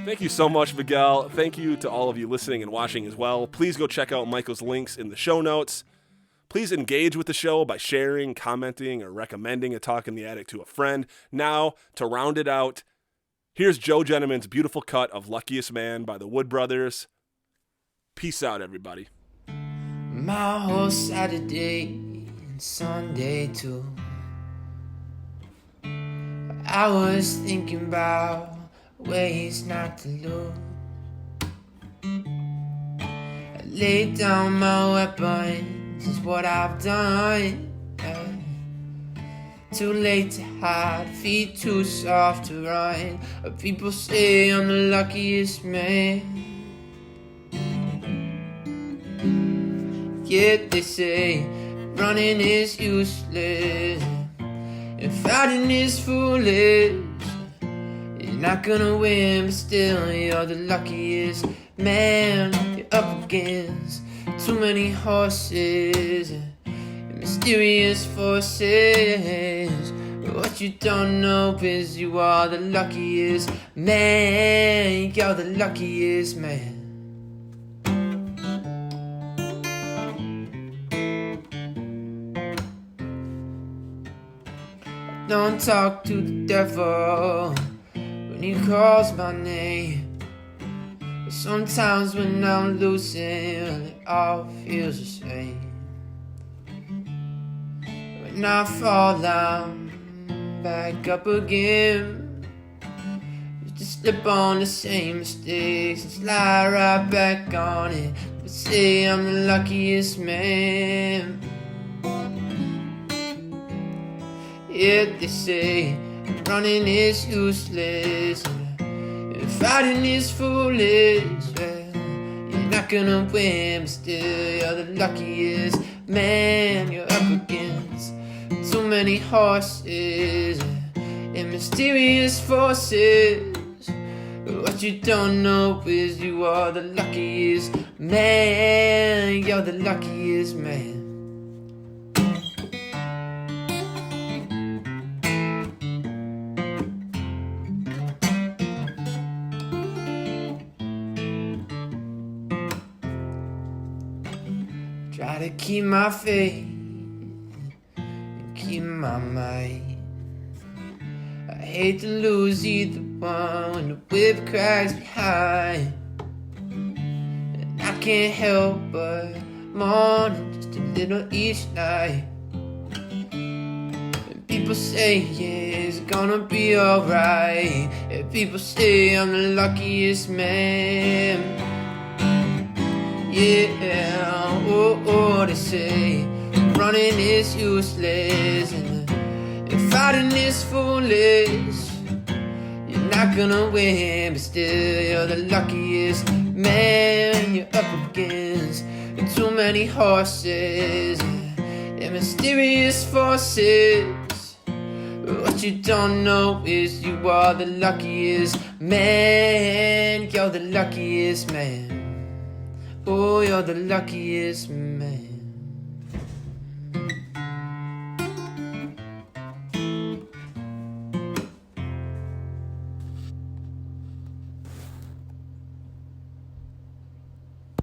Thank you so much, Miguel. Thank you to all of you listening and watching as well. Please go check out Michael's links in the show notes. Please engage with the show by sharing, commenting, or recommending a Talk in the Attic to a friend. Now, to round it out, here's Joe Gentleman's beautiful cut of Luckiest Man by the Wood Brothers. Peace out, everybody. My whole Saturday and Sunday too, I was thinking about ways not to lose. I laid down my weapon This is what I've done. Too late to hide, feet too soft to run. People say I'm the luckiest man. Yet they say running is useless and fighting is foolish. You're not gonna win, but still you're the luckiest man. You're up against too many horses and mysterious forces. But what you don't know is you are the luckiest man. You're the luckiest man. Don't talk to the devil when he calls my name. But sometimes when I'm losing, it all feels the same. When I fall, I'm back up again. Just slip on the same mistakes and slide right back on it. But say I'm the luckiest man. Yet they say running is useless and fighting is foolish. Well, you're not gonna win, but still you're the luckiest man. You're up against too many horses and mysterious forces. But what you don't know is you are the luckiest man. You're the luckiest man. Try to keep my faith and keep my mind. I hate to lose either one when the whip cracks behind. And I can't help but mourn just a little each night. And people say, yeah, it's gonna be alright. And people say I'm the luckiest man. Yeah, oh, they say running is useless and fighting is foolish. You're not gonna win, but still you're the luckiest man. You're up against too many horses and mysterious forces. But what you don't know is you are the luckiest man. You're the luckiest man. Oh, you're the luckiest man.